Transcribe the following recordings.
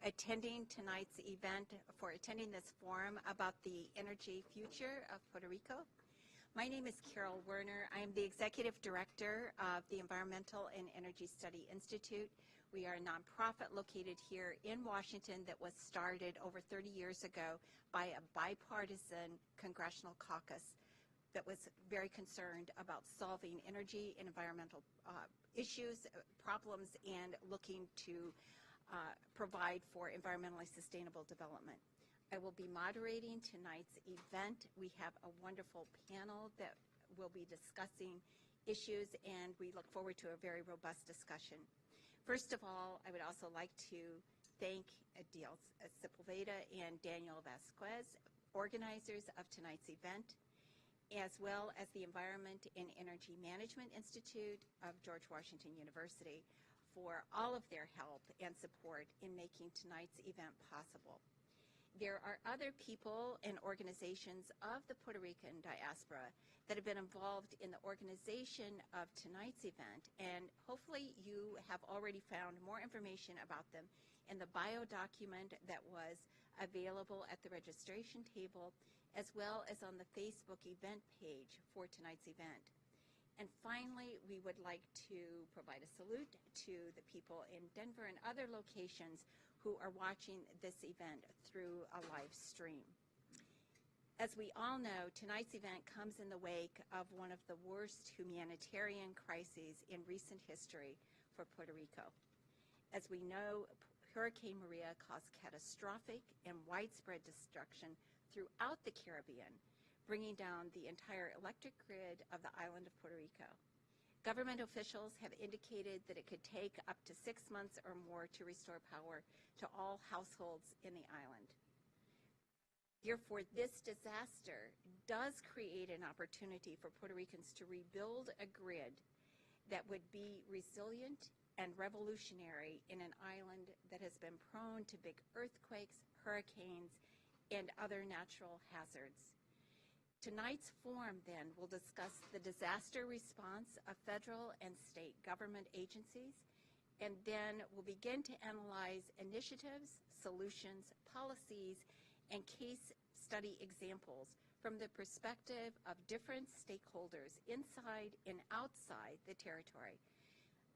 attending tonight's event, for attending this forum about the energy future of Puerto Rico. My name is Carol Werner. I am the Executive Director of the Environmental and Energy Study Institute. We are a nonprofit located here in Washington that was started over 30 years ago by a bipartisan congressional caucus that was very concerned about solving energy and environmental issues, problems, and looking to provide for environmentally sustainable development. I will be moderating tonight's event. We have a wonderful panel that will be discussing issues, and we look forward to a very robust discussion. First of all, I would also like to thank Adil Sepulveda and Daniel Vasquez, organizers of tonight's event, as well as the Environment and Energy Management Institute of George Washington University for all of their help and support in making tonight's event possible. There are other people and organizations of the Puerto Rican diaspora that have been involved in the organization of tonight's event, and hopefully you have already found more information about them in the bio document that was available at the registration table, as well as on the Facebook event page for tonight's event. And finally, we would like to provide a salute to the people in Denver and other locations who are watching this event through a live stream. As we all know, tonight's event comes in the wake of one of the worst humanitarian crises in recent history for Puerto Rico. As we know, Hurricane Maria caused catastrophic and widespread destruction throughout the Caribbean, bringing down the entire electric grid of the island of Puerto Rico. Government officials have indicated that it could take up to 6 months or more to restore power to all households in the island. Therefore, this disaster does create an opportunity for Puerto Ricans to rebuild a grid that would be resilient and revolutionary in an island that has been prone to big earthquakes, hurricanes, and other natural hazards. Tonight's forum, then, will discuss the disaster response of federal and state government agencies, and then we'll begin to analyze initiatives, solutions, policies, and case study examples from the perspective of different stakeholders inside and outside the territory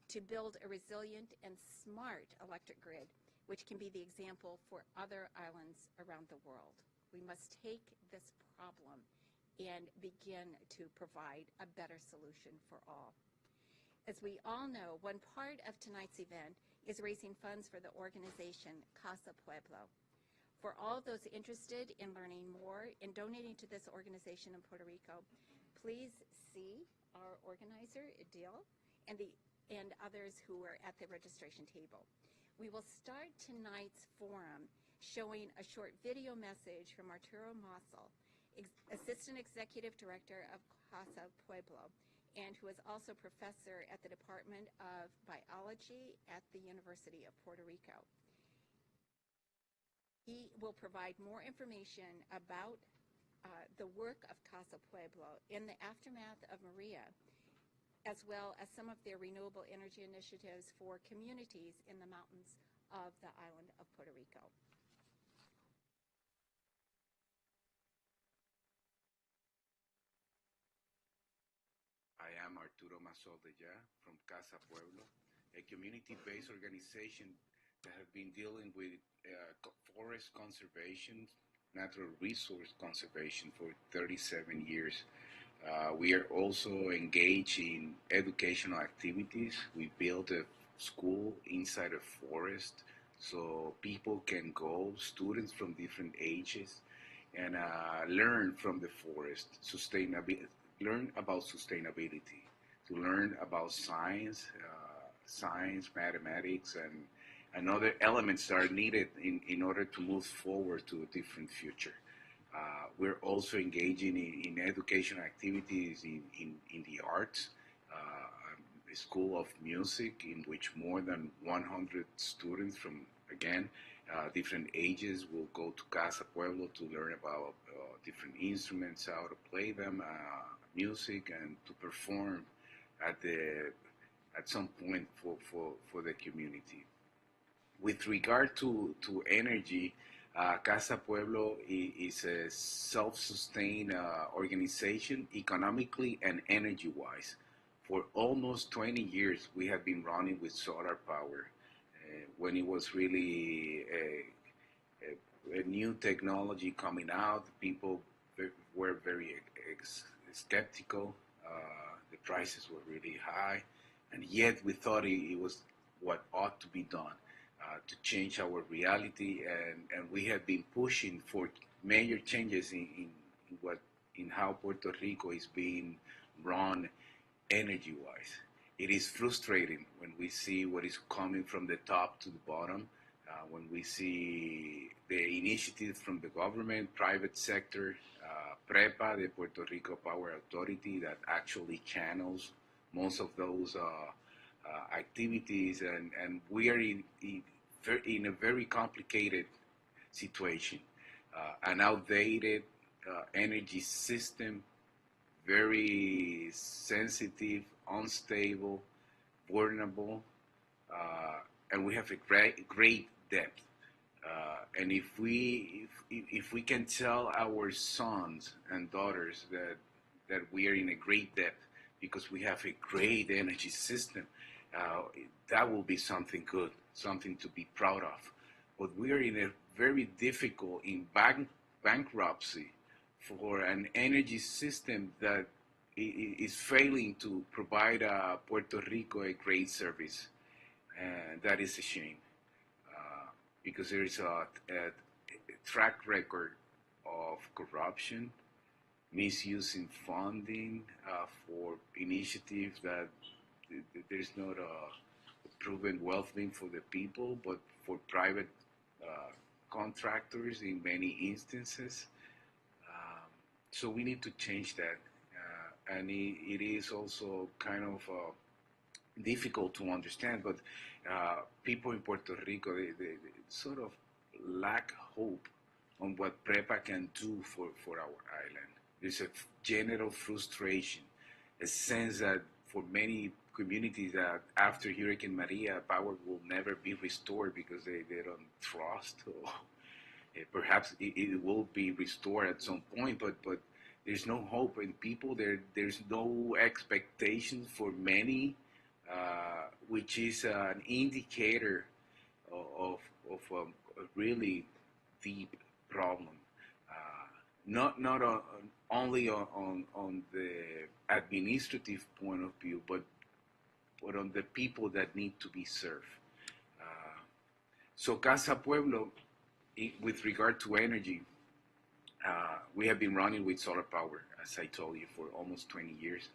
to build a resilient and smart electric grid, which can be the example for other islands around the world. We must take this problem and begin to provide a better solution for all. As we all know, one part of tonight's event is raising funds for the organization Casa, Pueblo. For all those interested in learning more and donating to this organization in Puerto Rico, please see our organizer, Adil, and others who are at the registration table. We will start tonight's forum showing a short video message from Arturo Massol, Assistant Executive Director of Casa, Pueblo, and who is also professor at the Department of Biology at the University of Puerto Rico. He will provide more information about the work of Casa Pueblo in the aftermath of Maria, as well as some of their renewable energy initiatives for communities in the mountains of the island of Puerto Rico. I am Arturo Massol from Casa Pueblo, a community-based organization that have been dealing with forest conservation, natural resource conservation for 37 years. We are also engaged in educational activities. We built a school inside a forest so people can go, students from different ages, and learn from the forest, learn about sustainability, to learn about science, mathematics, and other elements that are needed in order to move forward to a different future. We're also engaging in educational activities in the arts, a school of music in which more than 100 students from, again, different ages will go to Casa Pueblo to learn about different instruments, how to play them, music, and to perform at some point for the community. With regard to energy, Casa Pueblo is a self-sustained organization economically and energy-wise. For almost 20 years, we have been running with solar power. When it was really a new technology coming out, people were very skeptical. The prices were really high, and yet we thought it was what ought to be done to change our reality, and we have been pushing for major changes in how Puerto Rico is being run energy-wise. It is frustrating when we see what is coming from the top to the bottom, when we see the initiatives from the government, private sector, PREPA, the Puerto Rico Power Authority, that actually channels most of those activities, and we are in a very complicated situation, an outdated energy system, very sensitive, unstable, vulnerable, and we have a great depth. And if we can tell our sons and daughters that we are in a great depth because we have a great energy system, that will be something good, something to be proud of. But we are in a very difficult bankruptcy for an energy system that is failing to provide Puerto Rico a great service. And that is a shame, because there is a track record of corruption, misusing funding for initiatives that there's not a proven well-being for the people, but for private contractors in many instances. So we need to change that. And it is also kind of difficult to understand, but people in Puerto Rico, they sort of lack hope on what PREPA can do for our island. There's a general frustration, a sense that for many communities that after Hurricane Maria, power will never be restored because they don't trust, or perhaps it will be restored at some point, but there's no hope in people. There's no expectations for many, which is an indicator of a really deep problem. Not only on the administrative point of view, but on the people that need to be served. So Casa Pueblo, with regard to energy, we have been running with solar power, as I told you, for almost 20 years.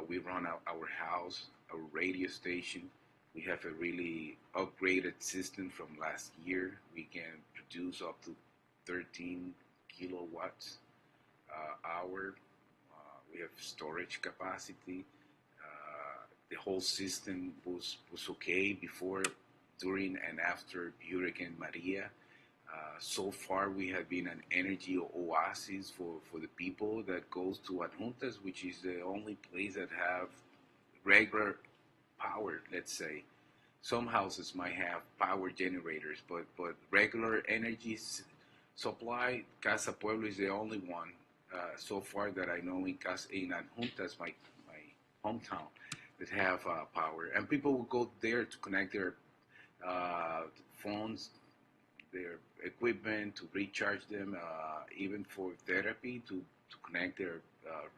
We run our house, our radio station. We have a really upgraded system from last year. We can produce up to 13 kilowatts hour. We have storage capacity. The whole system was okay before, during, and after Hurricane Maria. So far, we have been an energy oasis for the people that goes to Adjunct, which is the only place that have regular power, let's say. Some houses might have power generators, but regular energy supply, Casa Pueblo is the only one so far that I know in Adjunct, my hometown, that have power. And people will go there to connect their phones, their equipment, to recharge them, even for therapy, to connect their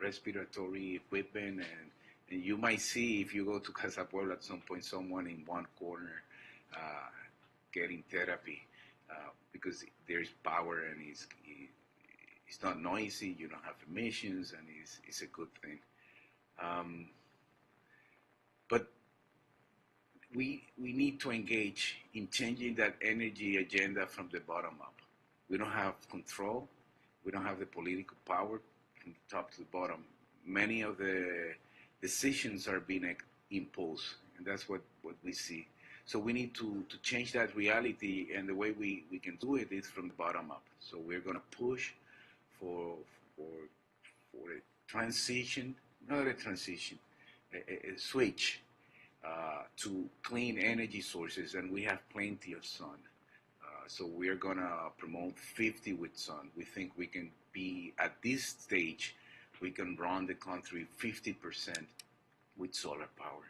respiratory equipment. And you might see, if you go to Casa Pueblo at some point, someone in one corner getting therapy because there's power, and it's not noisy, you don't have emissions, and it's a good thing. But we need to engage in changing that energy agenda from the bottom up. We don't have control. We don't have the political power from the top to the bottom. Many of the decisions are being imposed, and that's what we see. So we need to change that reality, and the way we can do it is from the bottom up. So we're going to push for a transition, not a transition, a switch to clean energy sources, and we have plenty of sun. So we're going to promote 50 with sun. We think we can be, at this stage, we can run the country 50% with solar power.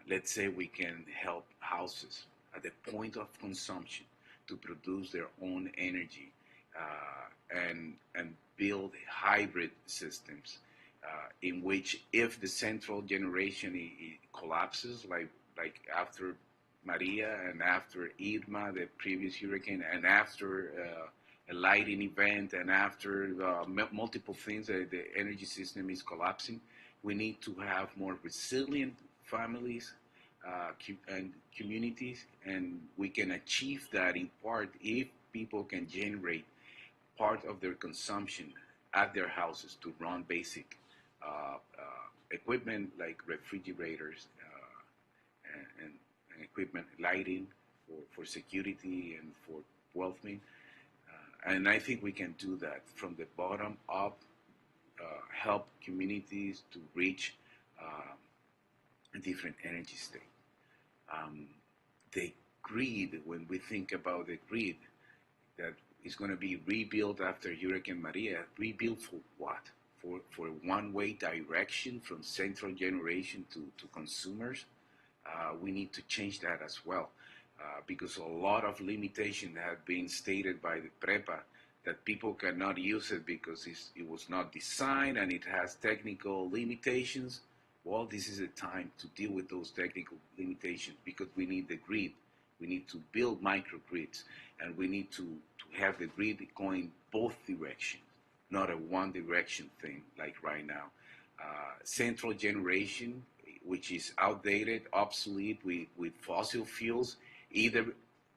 Let's say we can help houses at the point of consumption to produce their own energy and build hybrid systems in which if the central generation collapses, like after Maria and after Irma, the previous hurricane, and after a lightning event, and after multiple things, the energy system is collapsing, we need to have more resilient families and communities, and we can achieve that in part if people can generate part of their consumption at their houses to run basic equipment like refrigerators and equipment, lighting for security and for well-being. And I think we can do that from the bottom up, help communities to reach a different energy state. The grid, when we think about the grid that is going to be rebuilt after Hurricane Maria, rebuilt for what? For one-way direction from central generation to consumers? We need to change that as well, because a lot of limitations have been stated by the PREPA that people cannot use it because it was not designed and it has technical limitations. Well, this is a time to deal with those technical limitations because we need the grid. We need to build microgrids, and we need to have the grid going both directions, not a one-direction thing like right now. Central generation, which is outdated, obsolete with fossil fuels, either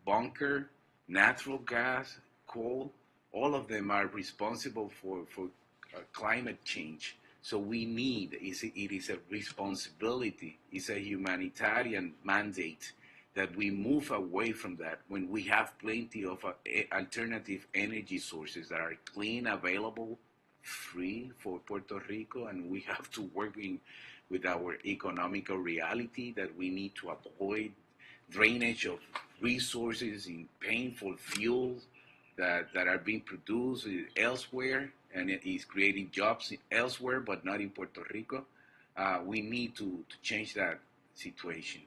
bunker, natural gas, coal, all of them are responsible for climate change. So we need, it is a responsibility, it's a humanitarian mandate that we move away from that when we have plenty of alternative energy sources that are clean, available, free for Puerto Rico, and we have to work with our economical reality that we need to avoid drainage of resources in painful fuels that are being produced elsewhere, and it is creating jobs elsewhere but not in Puerto Rico. We need to change that situation.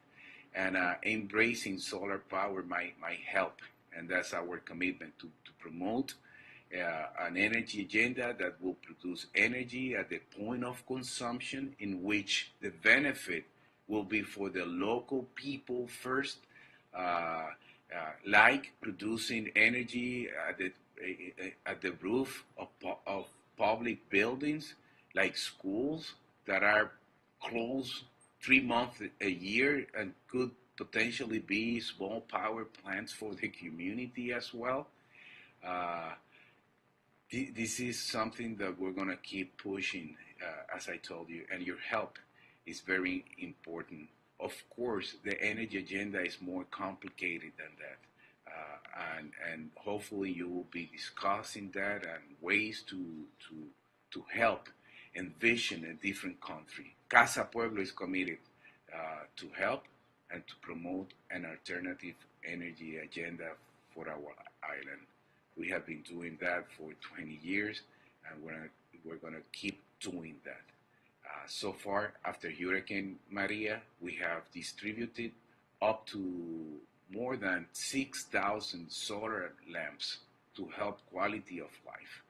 And embracing solar power might help, and that's our commitment to promote an energy agenda that will produce energy at the point of consumption in which the benefit will be for the local people first, like producing energy at the roof of public buildings, like schools that are closed 3 months a year and could potentially be small power plants for the community as well. This is something that we're going to keep pushing, as I told you, and your help is very important. Of course, the energy agenda is more complicated than that. And hopefully you will be discussing that and ways to help envision a different country. Casa Pueblo is committed to help and to promote an alternative energy agenda for our island. We have been doing that for 20 years, and we're going to keep doing that. So far, after Hurricane Maria, we have distributed up to more than 6,000 solar lamps to help quality of life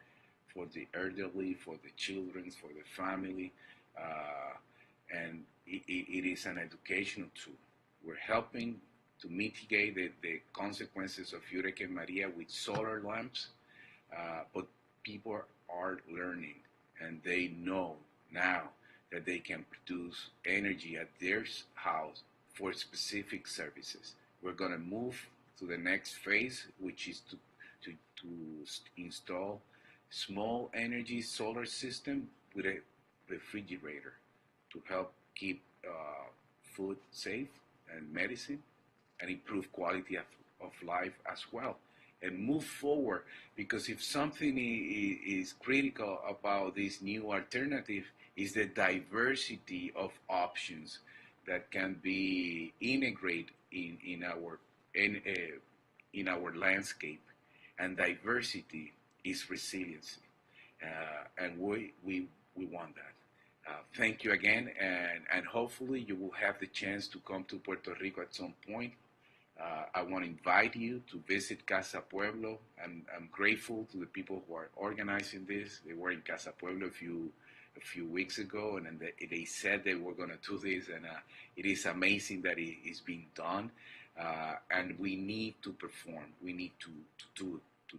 for the elderly, for the children, for the family, and it is an educational tool. We're helping to mitigate the consequences of Hurricane Maria with solar lamps, but people are learning, and they know now that they can produce energy at their house for specific services. We're going to move to the next phase, which is to install small energy solar system with a refrigerator to help keep food safe and medicine and improve quality of life as well. And move forward, because if something is critical about this new alternative is the diversity of options. that can be integrated in our landscape, and diversity is resiliency, and we want that. Thank you again, and hopefully you will have the chance to come to Puerto Rico at some point. I want to invite you to visit Casa Pueblo. I'm grateful to the people who are organizing this. They were in Casa Pueblo a few weeks ago, and they said they were going to do this, and it is amazing that it is being done. And we need to perform. We need to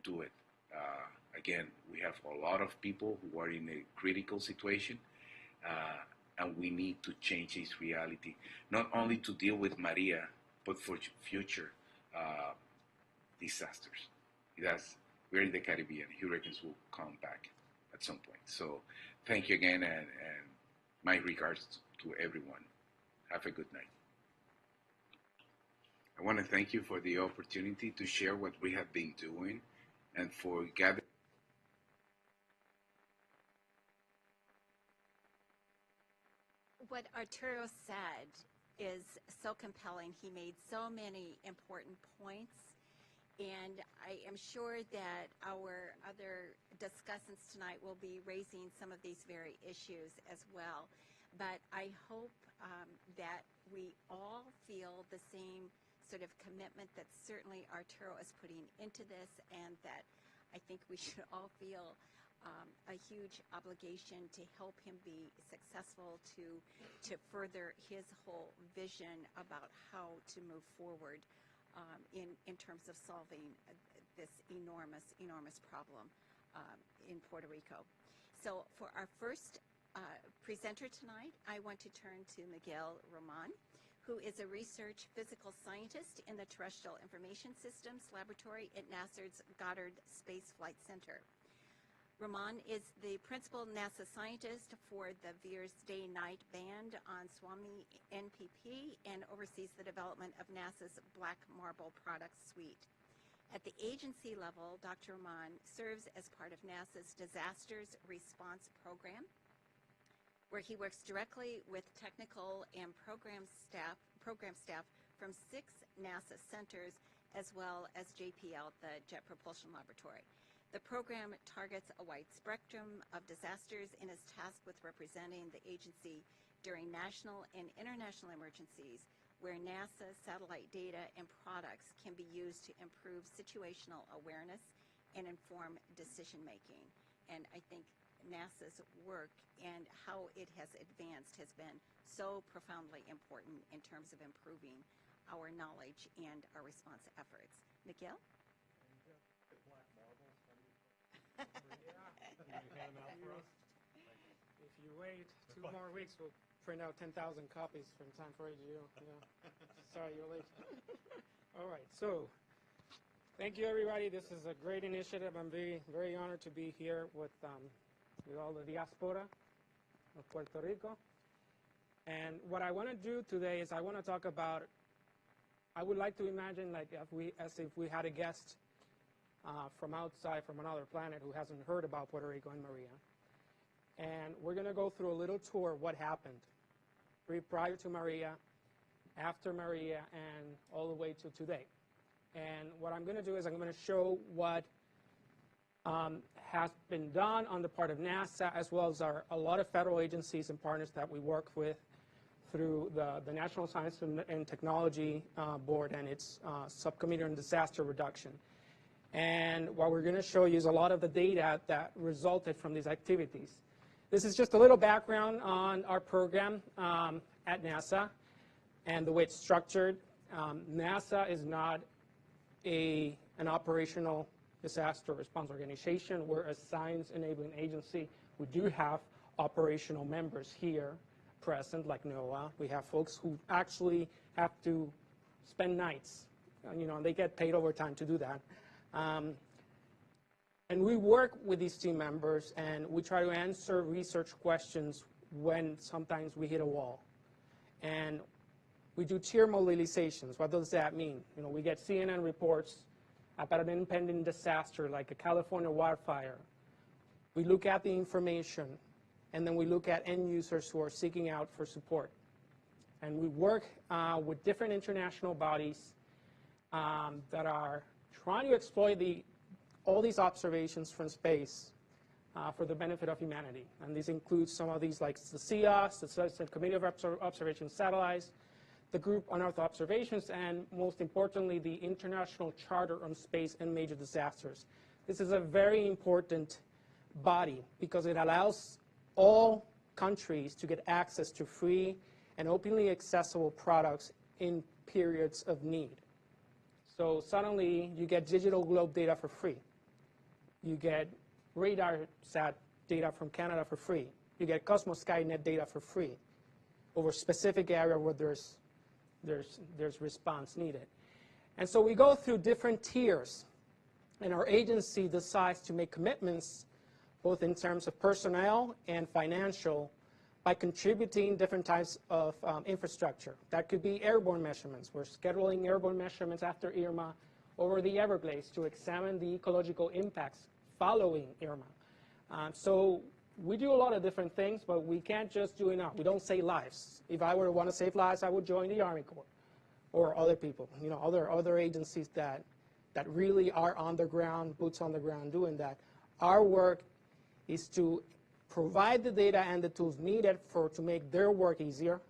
do it. Again, we have a lot of people who are in a critical situation, and we need to change this reality, not only to deal with Maria, but for future disasters. We're in the Caribbean. Hurricanes will come back at some point. So thank you again, and my regards to everyone. Have a good night. I want to thank you for the opportunity to share what we have been doing and for gathering. What Arturo said is so compelling. He made so many important points, and I am sure that our other discussants tonight will be raising some of these very issues as well. But I hope that we all feel the same sort of commitment that certainly Arturo is putting into this, and that I think we should all feel a huge obligation to help him be successful, to further his whole vision about how to move forward in terms of solving this enormous problem in Puerto Rico. So for our first presenter tonight, I want to turn to Miguel Román, who is a research physical scientist in the Terrestrial Information Systems Laboratory at NASA's Goddard Space Flight Center. Ramón is the principal NASA scientist for the VIIRS Day-Night Band on SWAMI NPP and oversees the development of NASA's Black Marble product suite. At the agency level, Dr. Ramón serves as part of NASA's Disasters Response Program, where he works directly with technical and program staff from 6 NASA centers, as well as JPL, the Jet Propulsion Laboratory. The program targets a wide spectrum of disasters and is tasked with representing the agency during national and international emergencies, where NASA satellite data and products can be used to improve situational awareness and inform decision-making. And I think NASA's work and how it has advanced has been so profoundly important in terms of improving our knowledge and our response efforts. Miguel? If you wait 2 more weeks, we'll print out 10,000 copies from time for AGU. Sorry, you're late. All right, so thank you, everybody. This is a great initiative. I'm very honored to be here with all the diaspora of Puerto Rico. And what I want to do today is I want to talk about, I would like to imagine as if we had a guest from outside, from another planet, who hasn't heard about Puerto Rico and Maria. And we're going to go through a little tour of what happened prior to Maria, after Maria, and all the way to today. And what I'm going to do is I'm going to show what has been done on the part of NASA, as well as a lot of federal agencies and partners that we work with through the National Science and Technology Board and its Subcommittee on Disaster Reduction. And what we're going to show you is a lot of the data that resulted from these activities. This is just a little background on our program at NASA and the way it's structured. NASA is not an operational disaster response organization. We're a science-enabling agency. We do have operational members here present, like NOAA. We have folks who actually have to spend nights, and they get paid overtime to do that. And we work with these team members, and we try to answer research questions when sometimes we hit a wall. And we do tier modelizations. What does that mean? We get CNN reports about an impending disaster like a California wildfire. We look at the information, and then we look at end users who are seeking out for support. And we work with different international bodies that are trying to exploit all these observations from space for the benefit of humanity. And this includes some of these like the CEOS, the Committee of Observation Satellites, the Group on Earth Observations, and most importantly, the International Charter on Space and Major Disasters. This is a very important body because it allows all countries to get access to free and openly accessible products in periods of need. So suddenly you get digital globe data for free. You get radar sat data from Canada for free. You get Cosmos Skynet data for free over a specific area where there's response needed. And so we go through different tiers, and our agency decides to make commitments both in terms of personnel and financial by contributing different types of infrastructure. That could be airborne measurements. We're scheduling airborne measurements after Irma over the Everglades to examine the ecological impacts following Irma. So we do a lot of different things, but we can't just do enough. We don't save lives. If I were to want to save lives, I would join the Army Corps or other people, other agencies that really are on the ground, boots on the ground doing that. Our work is to provide the data and the tools needed to make their work easier,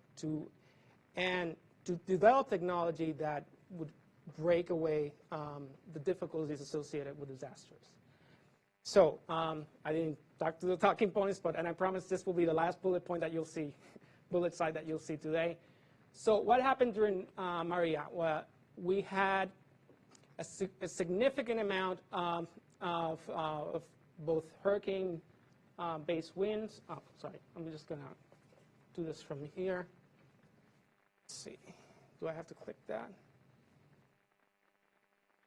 and to develop technology that would break away the difficulties associated with disasters. So I didn't talk to the talking points, and I promise this will be the last bullet point that you'll see, bullet side that you'll see today. So what happened during Maria? Well, we had a significant amount of both hurricane-based winds. Oh, sorry, I'm just going to do this from here. Let's see, do I have to click that?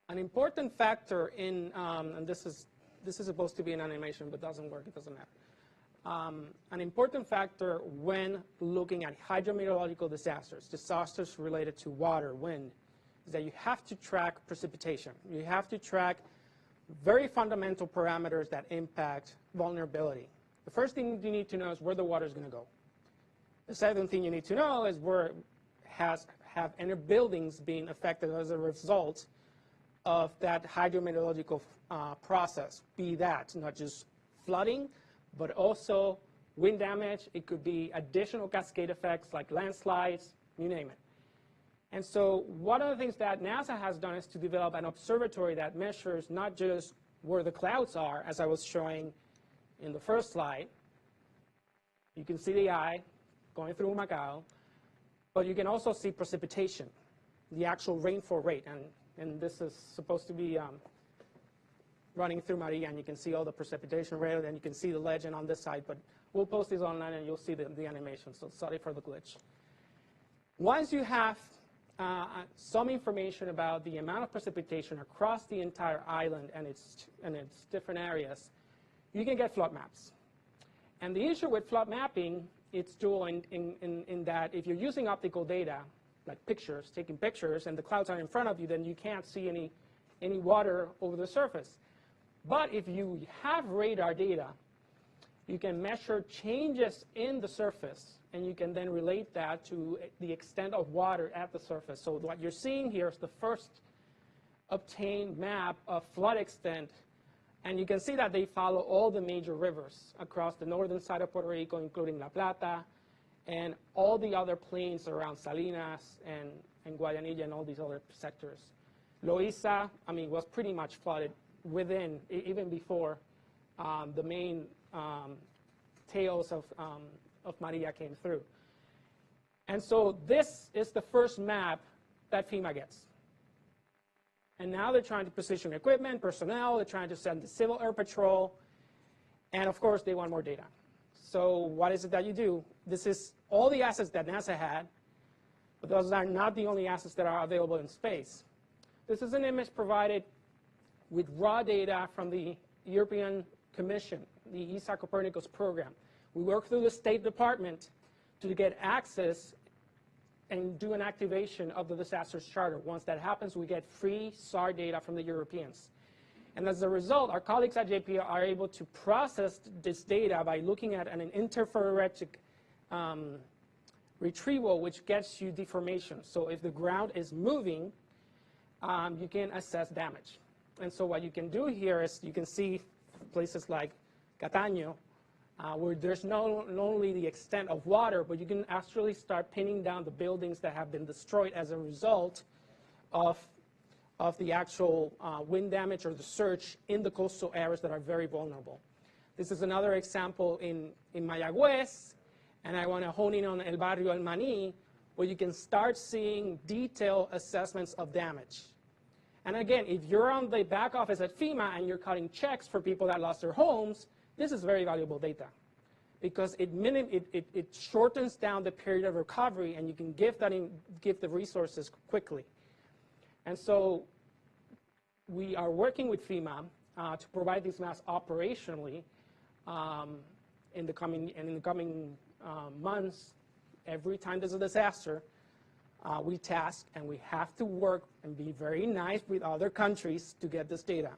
An important factor in, and this is supposed to be an animation, but doesn't work, it doesn't matter. An important factor when looking at hydrometeorological disasters related to water, wind, is that you have to track precipitation. You have to track very fundamental parameters that impact vulnerability. The first thing you need to know is where the water is going to go. The second thing you need to know is where have any buildings being affected as a result of that hydrometeorological process, be that not just flooding, but also wind damage. It could be additional cascade effects like landslides, you name it. And so one of the things that NASA has done is to develop an observatory that measures not just where the clouds are, as I was showing in the first slide. You can see the eye going through Macau, but you can also see precipitation, the actual rainfall rate. And this is supposed to be running through Maria, and you can see all the precipitation rate, and you can see the legend on this side, but we'll post this online and you'll see the animation, so sorry for the glitch. Once you have some information about the amount of precipitation across the entire island and its different areas, you can get flood maps. And the issue with flood mapping, it's dual in that if you're using optical data, like pictures, taking pictures, and the clouds are in front of you, then you can't see any water over the surface. But if you have radar data, you can measure changes in the surface, and you can then relate that to the extent of water at the surface. So what you're seeing here is the first obtained map of flood extent, and you can see that they follow all the major rivers across the northern side of Puerto Rico, including La Plata, and all the other plains around Salinas and Guayanilla and all these other sectors. Loíza, was pretty much flooded within, even before the main tails of Maria came through. And so this is the first map that FEMA gets. And now they're trying to position equipment, personnel, they're trying to send the Civil Air Patrol, and of course they want more data. So what is it that you do? This is all the assets that NASA had, but those are not the only assets that are available in space. This is an image provided with raw data from the European Commission, the ESA Copernicus program. We work through the State Department to get access and do an activation of the disasters charter. Once that happens, we get free SAR data from the Europeans. And as a result, our colleagues at JP are able to process this data by looking at an interferometric retrieval, which gets you deformation. So if the ground is moving, you can assess damage. And so what you can do here is you can see places like Cataño, where there's not only the extent of water, but you can actually start pinning down the buildings that have been destroyed as a result of the actual wind damage or the surge in the coastal areas that are very vulnerable. This is another example in Mayagüez, and I want to hone in on El Barrio El Maní, where you can start seeing detailed assessments of damage. And again, if you're on the back office at FEMA and you're cutting checks for people that lost their homes, this is very valuable data, because it shortens down the period of recovery, and you can give the resources quickly. And so we are working with FEMA to provide these maps operationally in the coming months. Every time there's a disaster, we task, and we have to work and be very nice with other countries to get this data.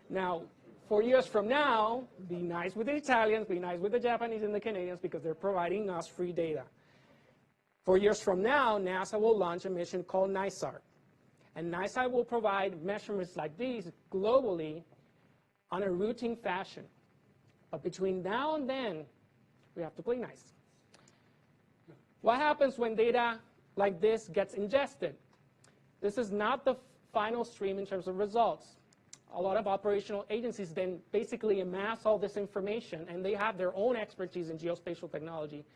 Now, 4 years from now, be nice with the Italians, be nice with the Japanese and the Canadians, because they're providing us free data. 4 years from now, NASA will launch a mission called NISAR. And NISAR will provide measurements like these globally on a routine fashion. But between now and then, we have to play nice. What happens when data like this gets ingested? This is not the final stream in terms of results. A lot of operational agencies then basically amass all this information, and they have their own expertise in geospatial technology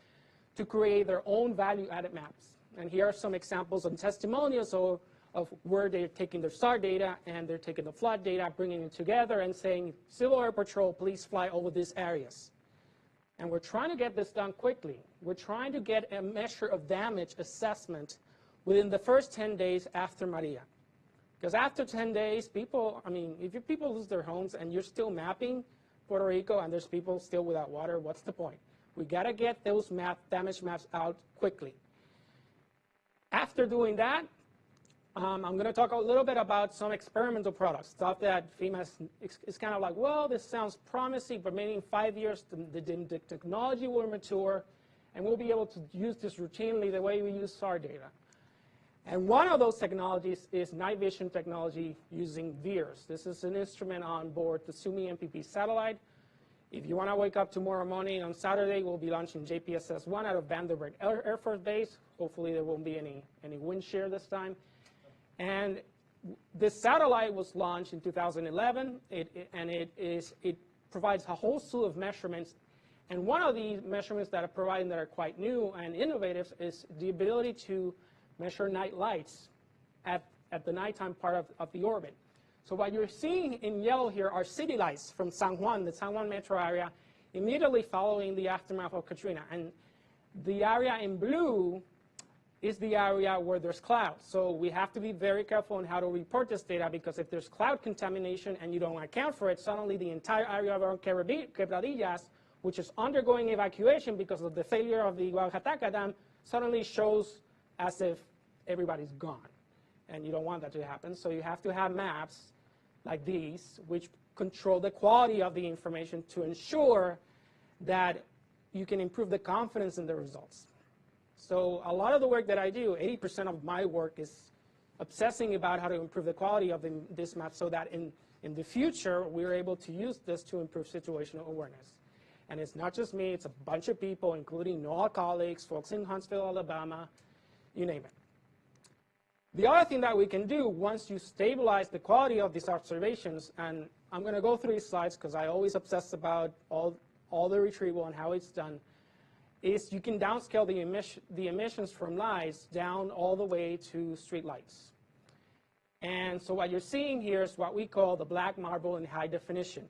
to create their own value-added maps. And here are some examples and testimonials of where they're taking their SAR data and they're taking the flood data, bringing it together and saying, Civil Air Patrol, please fly over these areas. And we're trying to get this done quickly. We're trying to get a measure of damage assessment within the first 10 days after Maria. Because after 10 days, if people lose their homes and you're still mapping Puerto Rico and there's people still without water, what's the point? We got to get those damage maps out quickly. After doing that, I'm going to talk a little bit about some experimental products, stuff that FEMA is kind of like, well, this sounds promising, but maybe in 5 years, the technology will mature, and we'll be able to use this routinely the way we use SAR data. And one of those technologies is night vision technology using VIIRS. This is an instrument on board the Sumi MPP satellite. If you want to wake up tomorrow morning, on Saturday, we'll be launching JPSS-1 out of Vandenberg Air Force Base. Hopefully there won't be any wind shear this time. And this satellite was launched in 2011, it provides a whole slew of measurements. And one of the measurements that are providing that are quite new and innovative is the ability to measure night lights at the nighttime part of the orbit. So what you're seeing in yellow here are city lights from San Juan, the San Juan metro area, immediately following the aftermath of Katrina. And the area in blue is the area where there's clouds. So we have to be very careful on how to report this data, because if there's cloud contamination and you don't account for it, suddenly the entire area around Quebradillas, which is undergoing evacuation because of the failure of the Oaxaca Dam, suddenly shows as if everybody's gone. And you don't want that to happen. So you have to have maps like these, which control the quality of the information to ensure that you can improve the confidence in the results. So a lot of the work that I do, 80% of my work is obsessing about how to improve the quality of this map, so that in the future, we're able to use this to improve situational awareness. And it's not just me, it's a bunch of people, including NOAA colleagues, folks in Huntsville, Alabama, you name it. The other thing that we can do once you stabilize the quality of these observations, and I'm going to go through these slides because I always obsess about all the retrieval and how it's done, is you can downscale the emissions from lights down all the way to street lights. And so what you're seeing here is what we call the black marble in high definition.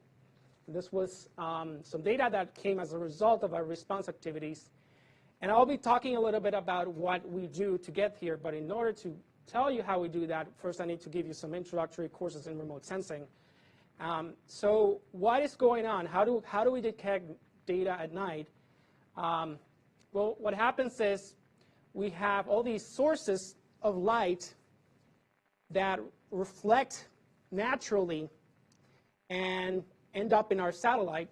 This was some data that came as a result of our response activities. And I'll be talking a little bit about what we do to get here, but in order to tell you how we do that, first I need to give you some introductory courses in remote sensing. So what is going on? How do we detect data at night? Well, what happens is we have all these sources of light that reflect naturally and end up in our satellite.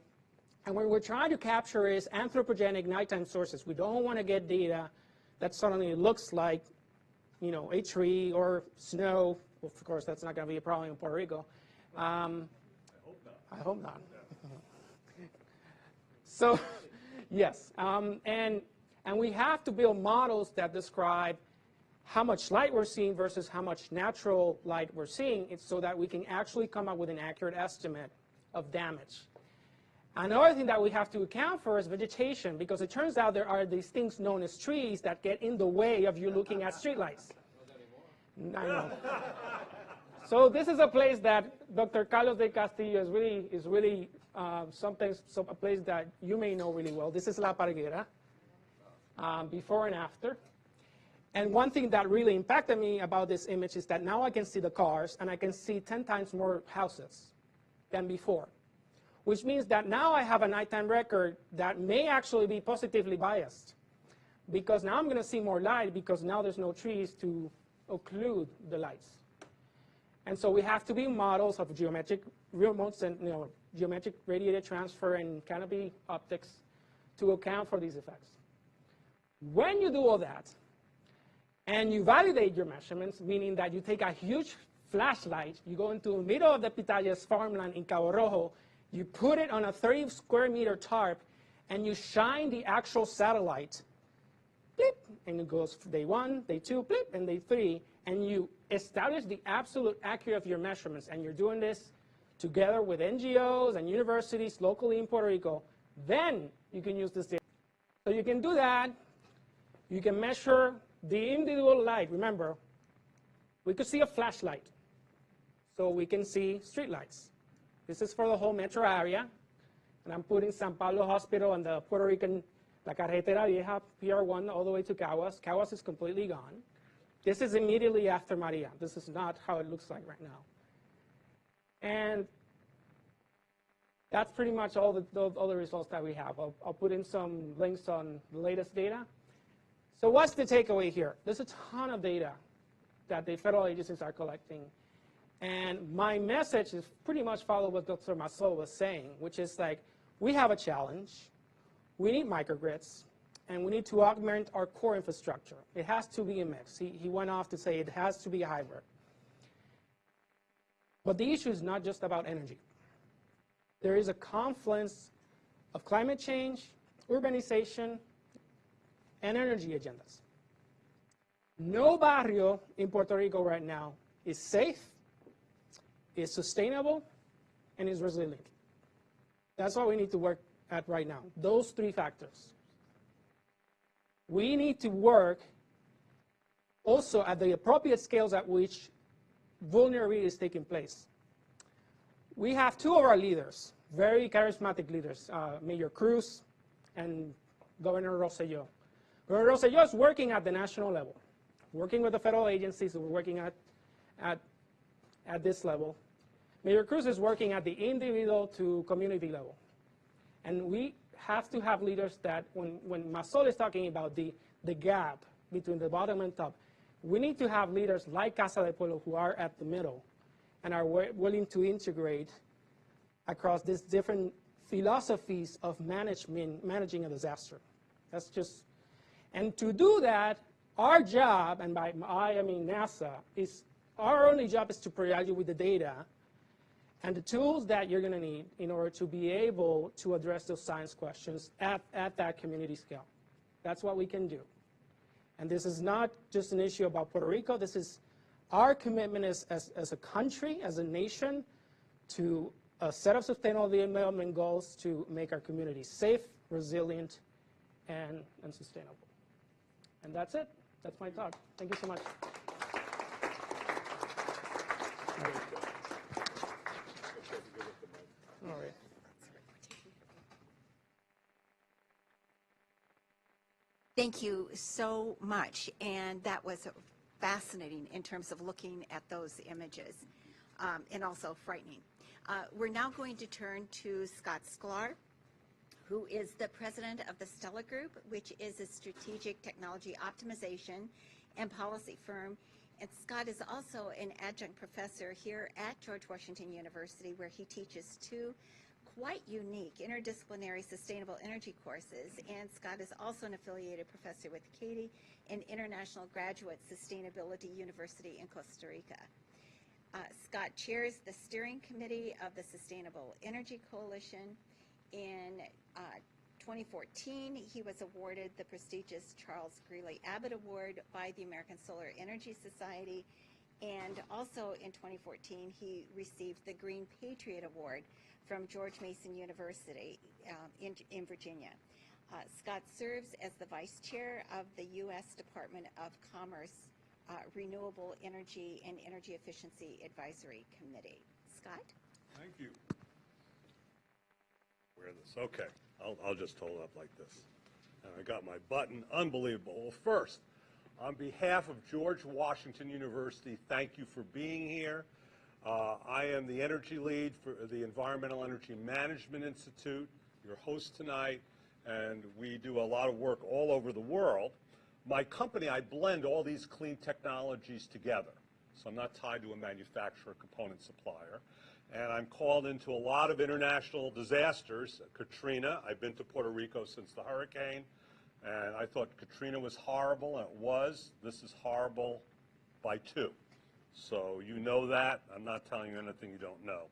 And what we're trying to capture is anthropogenic nighttime sources. We don't want to get data that suddenly looks like, you know, a tree or snow. Well, of course, that's not going to be a problem in Puerto Rico. I hope not. So, yes, and we have to build models that describe how much light we're seeing versus how much natural light we're seeing, so that we can actually come up with an accurate estimate of damage. Another thing that we have to account for is vegetation, because it turns out there are these things known as trees that get in the way of you looking at streetlights. I know. So this is a place that Dr. Carlos de Castillo is really a place that you may know really well. This is La Parguera, before and after. And one thing that really impacted me about this image is that now I can see the cars, and I can see 10 times more houses than before, which means that now I have a nighttime record that may actually be positively biased, because now I'm going to see more light, because now there's no trees to occlude the lights. And so we have to be models of geometric remotes and, you know, geometric radiated transfer and canopy optics to account for these effects. When you do all that, and you validate your measurements, meaning that you take a huge flashlight, you go into the middle of the Pitayas farmland in Cabo Rojo, you put it on a 30 square meter tarp, and you shine the actual satellite, blip, and it goes day 1, day 2, blip, and day 3, and you establish the absolute accuracy of your measurements, and you're doing this together with NGOs and universities locally in Puerto Rico, then you can use this data. So you can do that. You can measure the individual light. Remember, we could see a flashlight, so we can see street lights. This is for the whole metro area, and I'm putting San Pablo Hospital and the Puerto Rican, La Carretera Vieja, PR1, all the way to Caguas. Caguas is completely gone. This is immediately after Maria. This is not how it looks like right now. And that's pretty much all the results that we have. I'll put in some links on the latest data. So what's the takeaway here? There's a ton of data that the federal agencies are collecting. And my message is pretty much follow what Dr. Massol was saying, which is like, we have a challenge. We need microgrids, and we need to augment our core infrastructure. It has to be a mix. He went off to say it has to be a hybrid. But the issue is not just about energy. There is a confluence of climate change, urbanization, and energy agendas. No barrio in Puerto Rico right now is safe, is sustainable, and is resilient. That's what we need to work at right now, those 3 factors. We need to work also at the appropriate scales at which vulnerability is taking place. We have 2 of our leaders, very charismatic leaders, Mayor Cruz and Governor Rosselló. Governor Rosselló is working at the national level, working with the federal agencies, we're working at this level. Mayor Cruz is working at the individual to community level. And we have to have leaders that, when Massol is talking about the gap between the bottom and top, we need to have leaders like Casa de Pueblo who are at the middle and are willing to integrate across these different philosophies of managing a disaster. That's just, and to do that, our job, and by I mean NASA, our only job is to provide you with the data and the tools that you're going to need in order to be able to address those science questions at that community scale. That's what we can do. And this is not just an issue about Puerto Rico. This is our commitment as a country, as a nation, to a set of sustainable development goals to make our communities safe, resilient, and sustainable. And that's it. That's my talk. Thank you so much. All right. Thank you so much. And that was fascinating in terms of looking at those images, and also frightening. We're now going to turn to Scott Sklar, who is the president of the Stella Group, which is a strategic technology optimization and policy firm. And Scott is also an adjunct professor here at George Washington University, where he teaches 2 quite unique interdisciplinary sustainable energy courses, and Scott is also an affiliated professor with Katie in International Graduate Sustainability University in Costa Rica. Scott chairs the steering committee of the Sustainable Energy Coalition. In 2014, he was awarded the prestigious Charles Greeley Abbott Award by the American Solar Energy Society, and also in 2014, he received the Green Patriot Award from George Mason University in Virginia. Scott serves as the vice chair of the U.S. Department of Commerce Renewable Energy and Energy Efficiency Advisory Committee. Scott? Thank you. Wear this. Okay. I'll just hold it up like this. And I got my button. Unbelievable. Well, first, on behalf of George Washington University, thank you for being here. I am the energy lead for the Environmental Energy Management Institute, your host tonight, and we do a lot of work all over the world. My company, I blend all these clean technologies together. So I'm not tied to a manufacturer, component supplier. And I'm called into a lot of international disasters. Katrina, I've been to Puerto Rico since the hurricane, and I thought Katrina was horrible, and it was. This is horrible by 2. So you know that. I'm not telling you anything you don't know.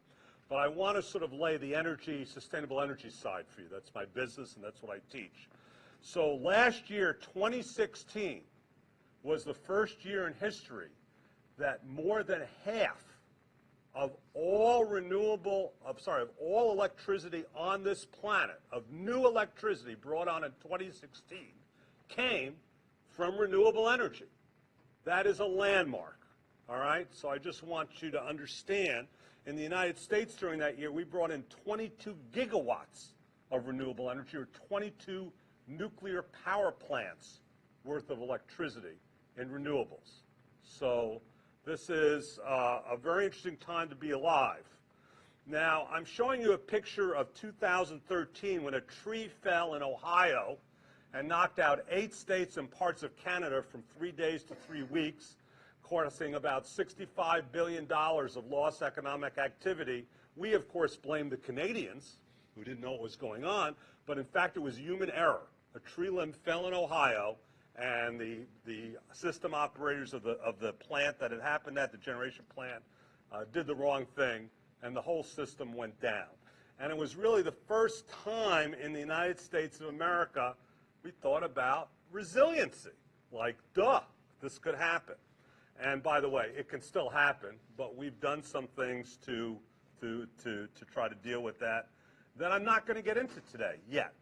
But I want to sort of lay the energy, sustainable energy side for you. That's my business, and that's what I teach. So last year, 2016, was the first year in history that more than half of all all electricity on this planet, of new electricity brought on in 2016, came from renewable energy. That is a landmark, all right? So I just want you to understand, in the United States during that year, we brought in 22 gigawatts of renewable energy, or 22 nuclear power plants worth of electricity in renewables. So this is a very interesting time to be alive. Now, I'm showing you a picture of 2013 when a tree fell in Ohio and knocked out 8 states and parts of Canada from 3 days to 3 weeks, causing about $65 billion of lost economic activity. We, of course, blame the Canadians, who didn't know what was going on, but in fact it was human error. A tree limb fell in Ohio, and the system operators of the plant that had happened at, the generation plant, did the wrong thing, and the whole system went down. And it was really the first time in the United States of America we thought about resiliency. Like, duh, this could happen. And by the way, it can still happen, but we've done some things to try to deal with that I'm not going to get into today yet.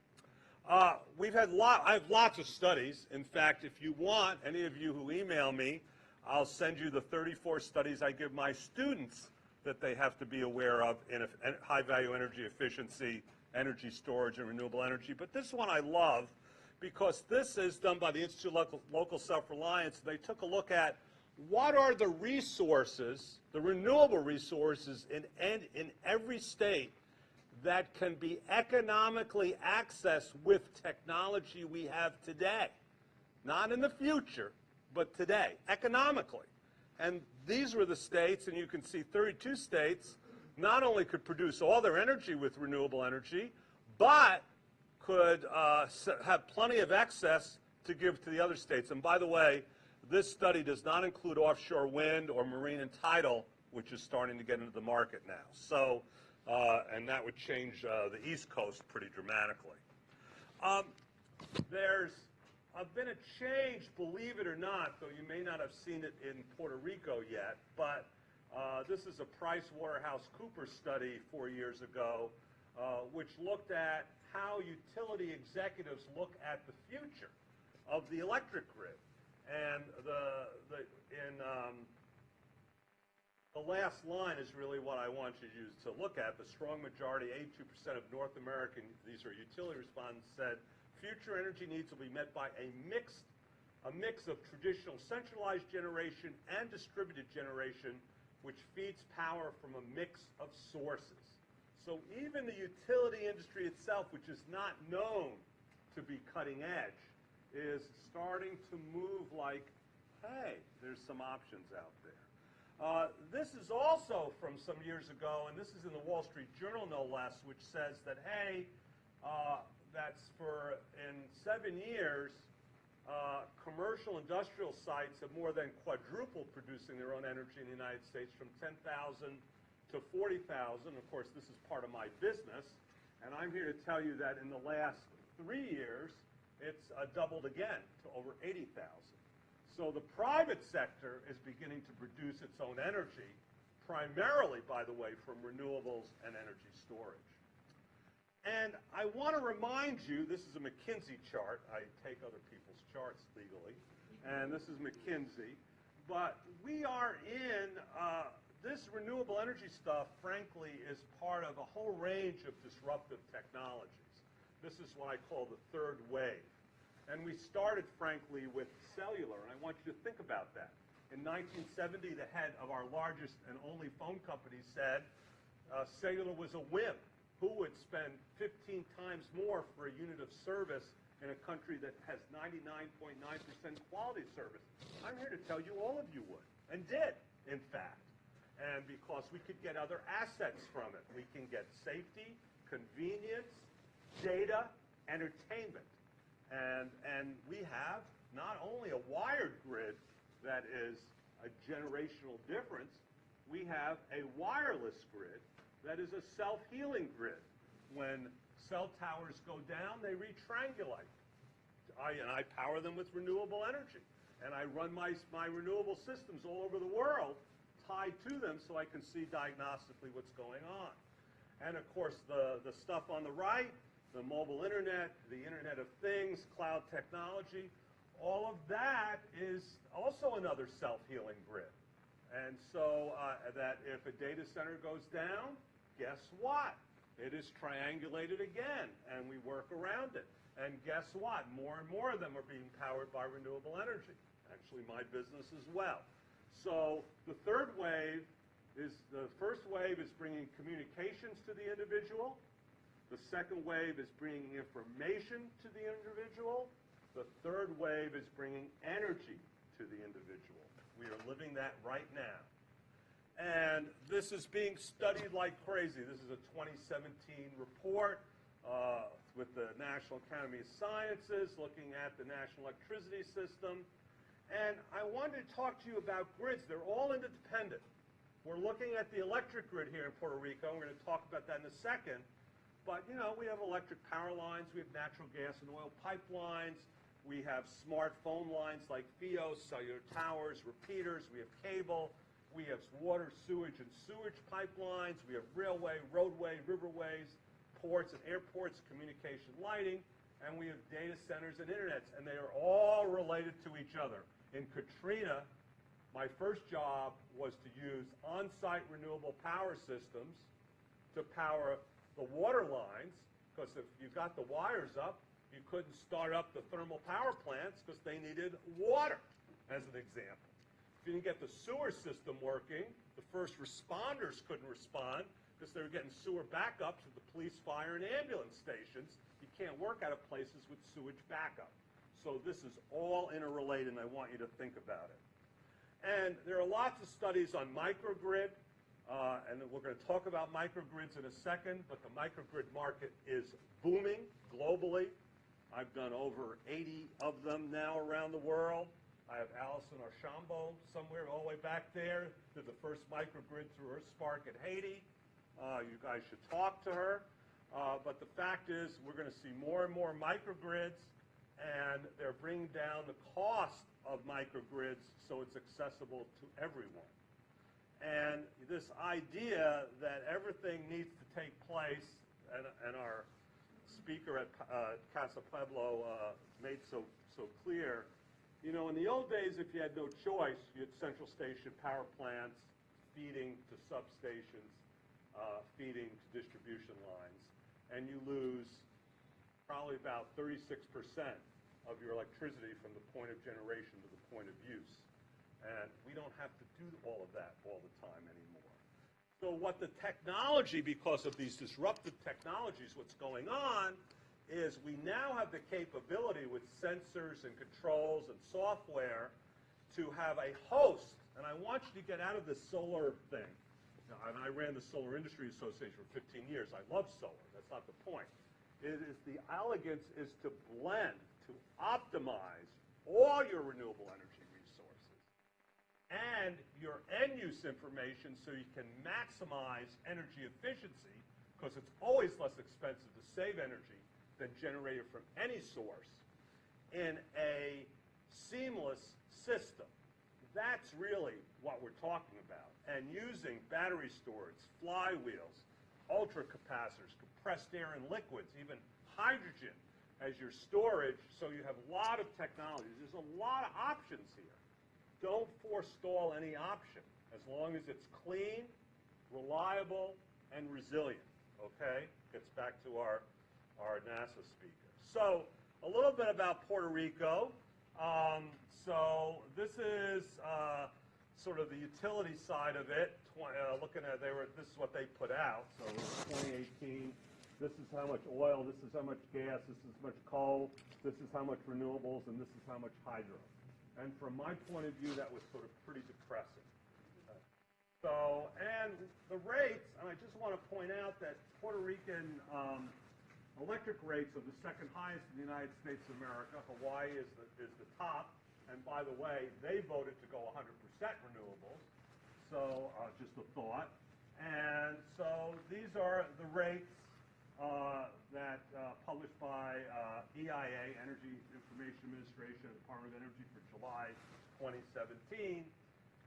I have lots of studies. In fact, if you want, any of you who email me, I'll send you the 34 studies I give my students that they have to be aware of in high-value energy efficiency, energy storage, and renewable energy. But this one I love because this is done by the Institute of Local Self-Reliance. They took a look at what are the resources, the renewable resources in every state that can be economically accessed with technology we have today. Not in the future, but today, economically. And these were the states, and you can see 32 states not only could produce all their energy with renewable energy, but could have plenty of excess to give to the other states. And by the way, this study does not include offshore wind or marine and tidal, which is starting to get into the market now. So, and that would change the East Coast pretty dramatically. There's been a change, believe it or not, though you may not have seen it in Puerto Rico yet, but this is a PricewaterhouseCoopers study 4 years ago, which looked at how utility executives look at the future of the electric grid. And the last line is really what I want you to look at. The strong majority, 82% of North American, these are utility respondents, said future energy needs will be met by a mix of traditional centralized generation and distributed generation, which feeds power from a mix of sources. So even the utility industry itself, which is not known to be cutting edge, is starting to move like, hey, there's some options out there. This is also from some years ago, and this is in the Wall Street Journal, no less, which says that, hey, that's in 7 years, commercial industrial sites have more than quadrupled producing their own energy in the United States, from 10,000 to 40,000. Of course, this is part of my business, and I'm here to tell you that in the last 3 years, it's doubled again to over 80,000. So the private sector is beginning to produce its own energy, primarily, by the way, from renewables and energy storage. And I want to remind you, this is a McKinsey chart. I take other people's charts legally. And this is McKinsey. But we are in, this renewable energy stuff, frankly, is part of a whole range of disruptive technologies. This is what I call the third wave. And we started, frankly, with cellular. And I want you to think about that. In 1970, the head of our largest and only phone company said cellular was a whim. Who would spend 15 times more for a unit of service in a country that has 99.9% quality service? I'm here to tell you all of you would, and did, in fact. And because we could get other assets from it. We can get safety, convenience, data, entertainment. And we have not only a wired grid that is a generational difference, we have a wireless grid that is a self-healing grid. When cell towers go down, they retriangulate. And I power them with renewable energy. And I run my renewable systems all over the world tied to them so I can see diagnostically what's going on. And of course, the stuff on the right, the mobile internet, the Internet of Things, cloud technology, all of that is also another self-healing grid. And so that if a data center goes down, guess what? It is triangulated again, and we work around it. And guess what? More and more of them are being powered by renewable energy. Actually, my business as well. So the third wave is, the first wave is bringing communications to the individual. The second wave is bringing information to the individual. The third wave is bringing energy to the individual. We are living that right now. And this is being studied like crazy. This is a 2017 report with the National Academy of Sciences looking at the national electricity system. And I wanted to talk to you about grids. They're all interdependent. We're looking at the electric grid here in Puerto Rico. We're going to talk about that in a second. But, you know, we have electric power lines. We have natural gas and oil pipelines. We have smartphone lines like FIOS, cellular towers, repeaters. We have cable. We have water, sewage, and sewage pipelines. We have railway, roadway, riverways, ports and airports, communication lighting. And we have data centers and internets. And they are all related to each other. In Katrina, my first job was to use on-site renewable power systems to power the water lines, because if you got the wires up, you couldn't start up the thermal power plants because they needed water, as an example. If you didn't get the sewer system working, the first responders couldn't respond because they were getting sewer backups at the police, fire, and ambulance stations. You can't work out of places with sewage backup. So this is all interrelated, and I want you to think about it. And there are lots of studies on microgrid, and we're going to talk about microgrids in a second, but the microgrid market is booming globally. I've done over 80 of them now around the world. I have Alison Archambault somewhere all the way back there, did the first microgrid through her Spark in Haiti. You guys should talk to her. But the fact is, we're going to see more and more microgrids, and they're bringing down the cost of microgrids so it's accessible to everyone. And this idea that everything needs to take place, and our speaker at Casa Pueblo made so clear, you know, in the old days, if you had no choice, you had central station power plants feeding to substations, feeding to distribution lines, and you lose probably about 36% of your electricity from the point of generation to the point of use. And we don't have to do all of that all the time anymore. So what the technology, because of these disruptive technologies, what's going on is we now have the capability with sensors and controls and software to have a host And I want you to get out of this solar thing. Now, and I ran the Solar Industry Association for 15 years. I love solar. That's not the point. It is the elegance is to blend, to optimize all your renewable energy resources and your end-use information so you can maximize energy efficiency, because it's always less expensive to save energy than generate it from any source in a seamless system. That's really what we're talking about. And using battery storage, flywheels, ultracapacitors, compressed air and liquids, even hydrogen as your storage, so you have a lot of technologies. There's a lot of options here. Don't forestall any option as long as it's clean, reliable, and resilient, okay? Gets back to our NASA speaker. So a little bit about Puerto Rico. So this is sort of the utility side of it. Looking at this is what they put out. So 2018. This is how much oil. This is how much gas. This is how much coal. This is how much renewables, and this is how much hydro. And from my point of view, that was sort of pretty depressing. So, and the rates, and I just want to point out that Puerto Rican electric rates are the second highest in the United States of America. Hawaii is the top. And by the way, they voted to go 100% renewables. So just a thought. And so these are the rates that published by EIA, Energy Information Administration, Department of Energy for July 2017.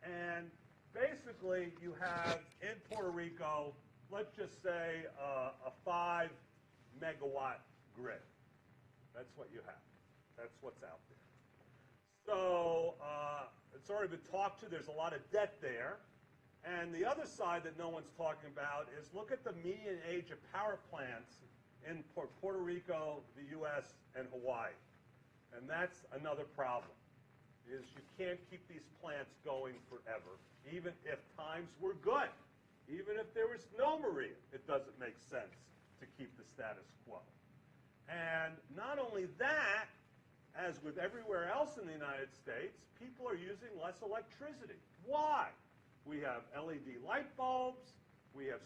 And basically, you have in Puerto Rico, let's just say a 5-megawatt grid. That's what you have. That's what's out there. So it's already been talked to. There's a lot of debt there. And the other side that no one's talking about is look at the median age of power plants in Puerto Rico, the U.S., and Hawaii. And that's another problem, is you can't keep these plants going forever, even if times were good. Even if there was no Maria, it doesn't make sense to keep the status quo. And not only that, as with everywhere else in the United States, people are using less electricity. Why? We have LED light bulbs, we have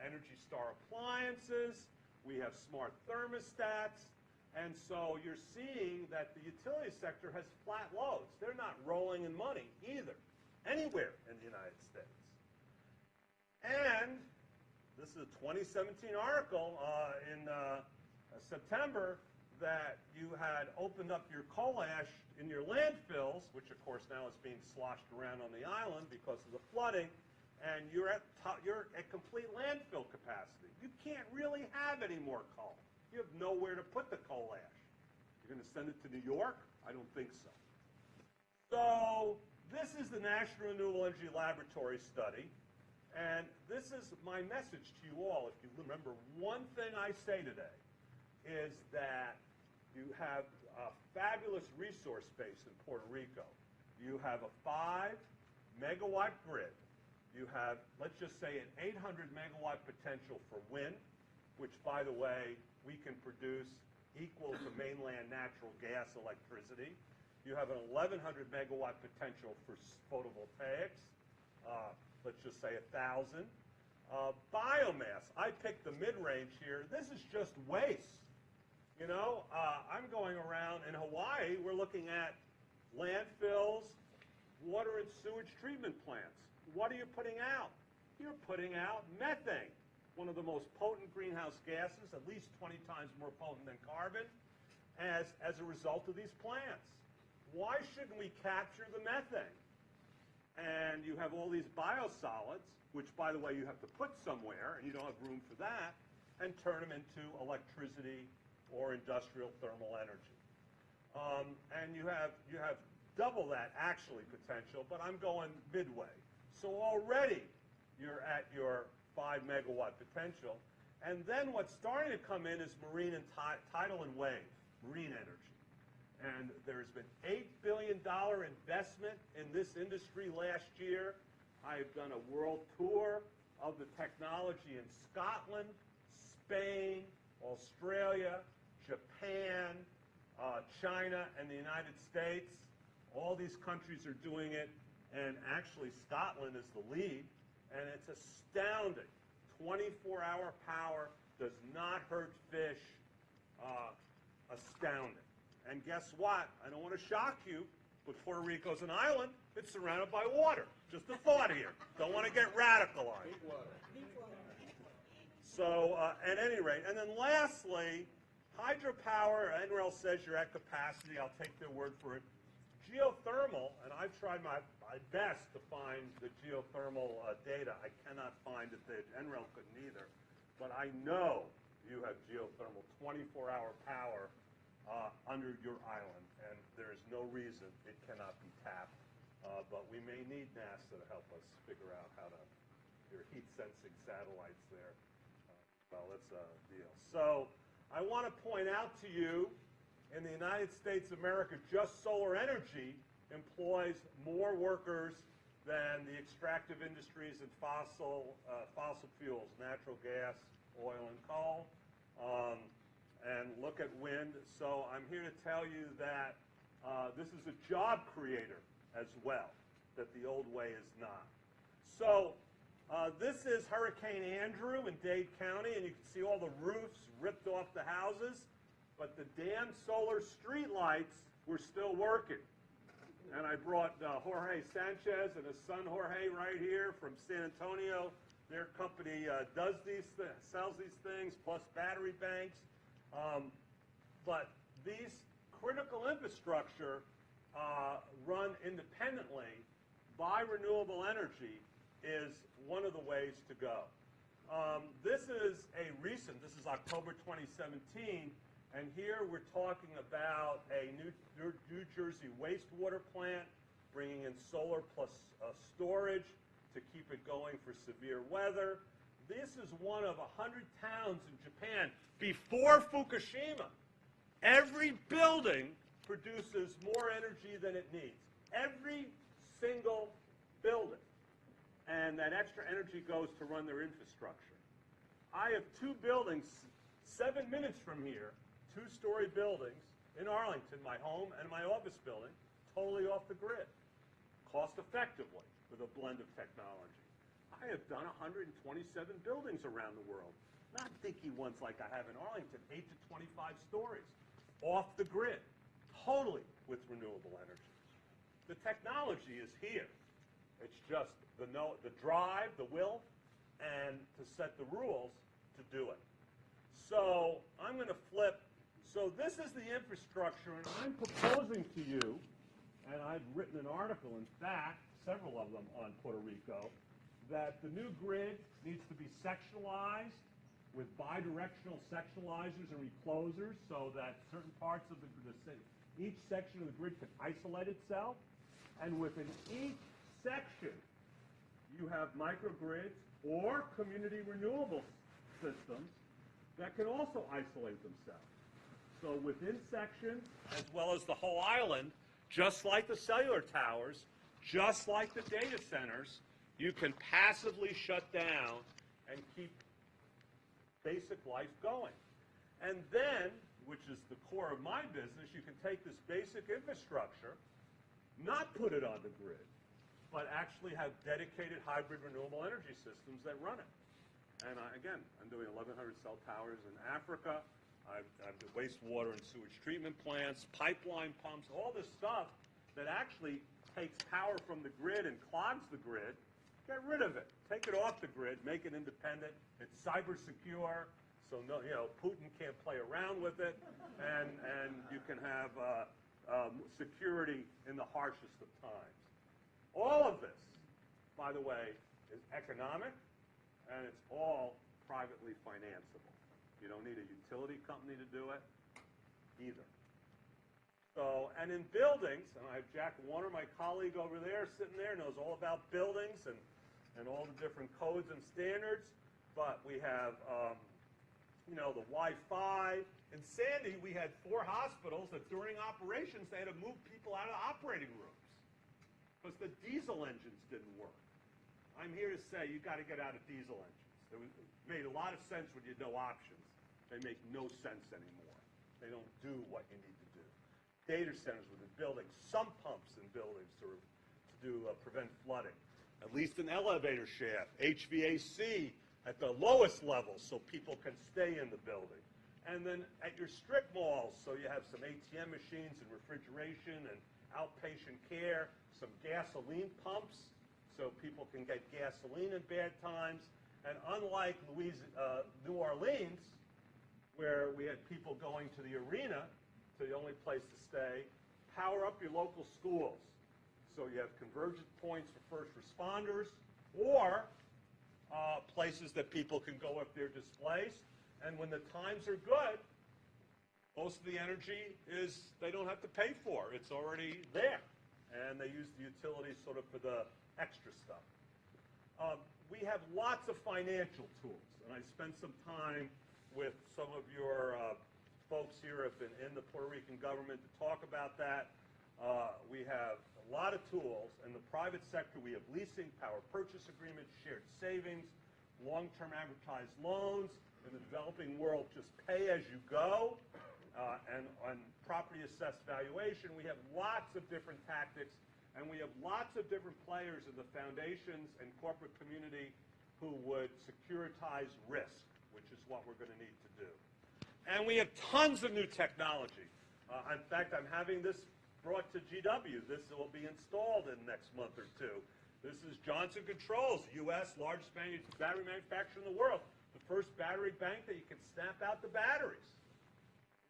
Energy Star appliances, we have smart thermostats, and so you're seeing that the utility sector has flat loads. They're not rolling in money either, anywhere in the United States. And this is a 2017 article in September that you had opened up your coal ash in your landfills, which of course now is being sloshed around on the island because of the flooding, and you're at complete landfill capacity. You can't really have any more coal. You have nowhere to put the coal ash. You're going to send it to New York? I don't think so. So this is the National Renewable Energy Laboratory study, and this is my message to you all. If you remember one thing I say today, is that you have a fabulous resource base in Puerto Rico. You have a 5-megawatt grid. You have, let's just say, an 800-megawatt potential for wind, which, by the way, we can produce equal to mainland natural gas electricity. You have an 1,100-megawatt potential for photovoltaics. Let's just say 1,000. Biomass, I picked the mid-range here. This is just waste. You know, I'm going around in Hawaii, we're looking at landfills, water and sewage treatment plants. What are you putting out? You're putting out methane, one of the most potent greenhouse gases, at least 20 times more potent than carbon, as a result of these plants. Why shouldn't we capture the methane? And you have all these biosolids, which, by the way, you have to put somewhere, and you don't have room for that, and turn them into electricity or industrial thermal energy. And you have double that, actually, potential, but I'm going midway. So already you're at your 5-megawatt potential. And then what's starting to come in is marine and tidal and wave, marine energy. And there's been $8 billion investment in this industry last year. I've done a world tour of the technology in Scotland, Spain, Australia, Japan, China, and the United States. All these countries are doing it, and actually Scotland is the lead, and it's astounding. 24-hour power does not hurt fish. Astounding. And guess what? I don't want to shock you, but Puerto Rico's an island. It's surrounded by water. Just a thought here. Don't want to get radicalized. So at any rate, and then lastly, hydropower, NREL says you're at capacity. I'll take their word for it. Geothermal, and I've tried my best to find the geothermal data. I cannot find it. NREL couldn't either. But I know you have geothermal 24-hour power under your island, and there is no reason it cannot be tapped. But we may need NASA to help us figure out how to, your heat sensing satellites there. Well, that's a deal. So I want to point out to you, in the United States of America, just solar energy employs more workers than the extractive industries and fossil fuels, natural gas, oil, and coal. And look at wind. So I'm here to tell you that this is a job creator as well, that the old way is not. So this is Hurricane Andrew in Dade County, and you can see all the roofs ripped off the houses, but the damn solar street lights were still working. And I brought Jorge Sanchez and his son Jorge right here from San Antonio. Their company does these sells these things, plus battery banks. But these critical infrastructure run independently by renewable energy is one of the ways to go. This is this is October 2017, and here we're talking about a New Jersey wastewater plant bringing in solar plus storage to keep it going for severe weather. This is one of 100 towns in Japan before Fukushima. Every building produces more energy than it needs. Every single building. And that extra energy goes to run their infrastructure. I have two buildings 7 minutes from here, two-story buildings in Arlington, my home and my office building, totally off the grid, cost-effectively with a blend of technology. I have done 127 buildings around the world, not dinky ones like I have in Arlington, 8 to 25 stories, off the grid, totally with renewable energy. The technology is here. It's just the drive, the will, and to set the rules to do it. So I'm going to flip. So this is the infrastructure, and I'm proposing to you, and I've written an article, in fact, several of them on Puerto Rico, that the new grid needs to be sectionalized with bidirectional sectionalizers and reclosers so that certain parts of each section of the grid can isolate itself. And within each section, you have microgrids or community renewable systems that can also isolate themselves. So within sections, as well as the whole island, just like the cellular towers, just like the data centers, you can passively shut down and keep basic life going. And then, which is the core of my business, you can take this basic infrastructure, not put it on the grid, but actually have dedicated hybrid renewable energy systems that run it. And again, I'm doing 1,100 cell towers in Africa. I've the wastewater and sewage treatment plants, pipeline pumps, all this stuff that actually takes power from the grid and clogs the grid. Get rid of it. Take it off the grid. Make it independent. It's cyber secure, so no, Putin can't play around with it, and you can have security in the harshest of times. All of this, by the way, is economic, and it's all privately financeable. You don't need a utility company to do it either. So, and in buildings, and I have Jack Warner, my colleague over there, sitting there, knows all about buildings and all the different codes and standards. But we have, the Wi-Fi. In Sandy, we had 4 hospitals that during operations, they had to move people out of the operating rooms because the diesel engines didn't work. I'm here to say you got to get out of diesel engines. It made a lot of sense when you had no options. They make no sense anymore. They don't do what you need to do. Data centers within buildings, sump pumps in buildings to to prevent flooding. At least an elevator shaft, HVAC at the lowest level so people can stay in the building. And then at your strip malls, so you have some ATM machines and refrigeration and outpatient care, some gasoline pumps so people can get gasoline in bad times. And unlike New Orleans, where we had people going to the arena, to the only place to stay, power up your local schools. So you have convergence points for first responders or places that people can go if they're displaced. And when the times are good, most of the energy is they don't have to pay for. It's already there. And they use the utilities sort of for the extra stuff. We have lots of financial tools. And I spent some time with some of your folks here have been in the Puerto Rican government to talk about that. We have a lot of tools. In the private sector, we have leasing, power purchase agreements, shared savings, long-term amortized loans. In the developing world, just pay as you go. And on property assessed valuation, we have lots of different tactics, and we have lots of different players in the foundations and corporate community who would securitize risk, which is what we're going to need to do. And we have tons of new technology. In fact, I'm having this brought to GW. This will be installed in the next month or two. This is Johnson Controls, U.S. largest battery manufacturer in the world. The first battery bank that you can snap out the batteries.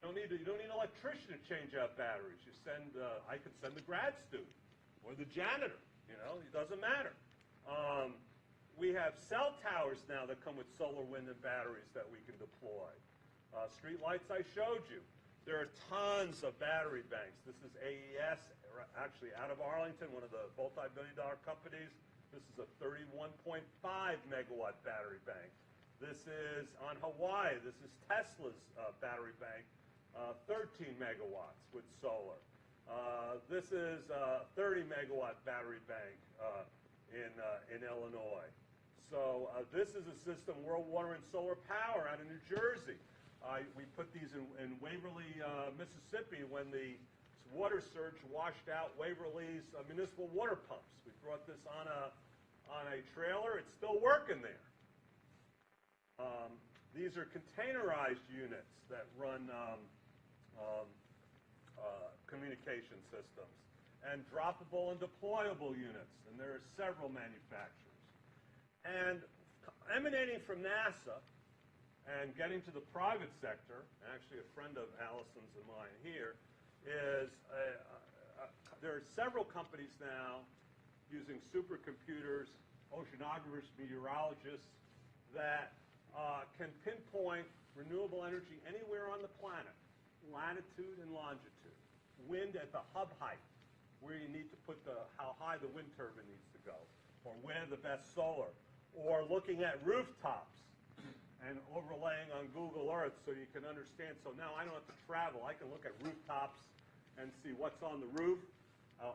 You don't need an electrician to change out batteries. You send, I could send the grad student or the janitor. You know, it doesn't matter. We have cell towers now that come with solar, wind, and batteries that we can deploy. Street lights I showed you. There are tons of battery banks. This is AES, actually out of Arlington, one of the multi-billion-dollar companies. This is a 31.5 megawatt battery bank. This is on Hawaii. This is Tesla's battery bank, 13 megawatts with solar. This is a 30 megawatt battery bank in Illinois. So this is a system, World Water and Solar Power out of New Jersey. We put these in Waverly, Mississippi when the water surge washed out Waverly's municipal water pumps. We brought this on a trailer. It's still working there. These are containerized units that run communication systems, and droppable and deployable units, and there are several manufacturers. And emanating from NASA and getting to the private sector, actually a friend of Allison's and mine here, is there are several companies now using supercomputers, oceanographers, meteorologists, that can pinpoint renewable energy anywhere on the planet, latitude and longitude, wind at the hub height, where you need to put how high the wind turbine needs to go, or where the best solar, or looking at rooftops and overlaying on Google Earth so you can understand. So now I don't have to travel. I can look at rooftops and see what's on the roof,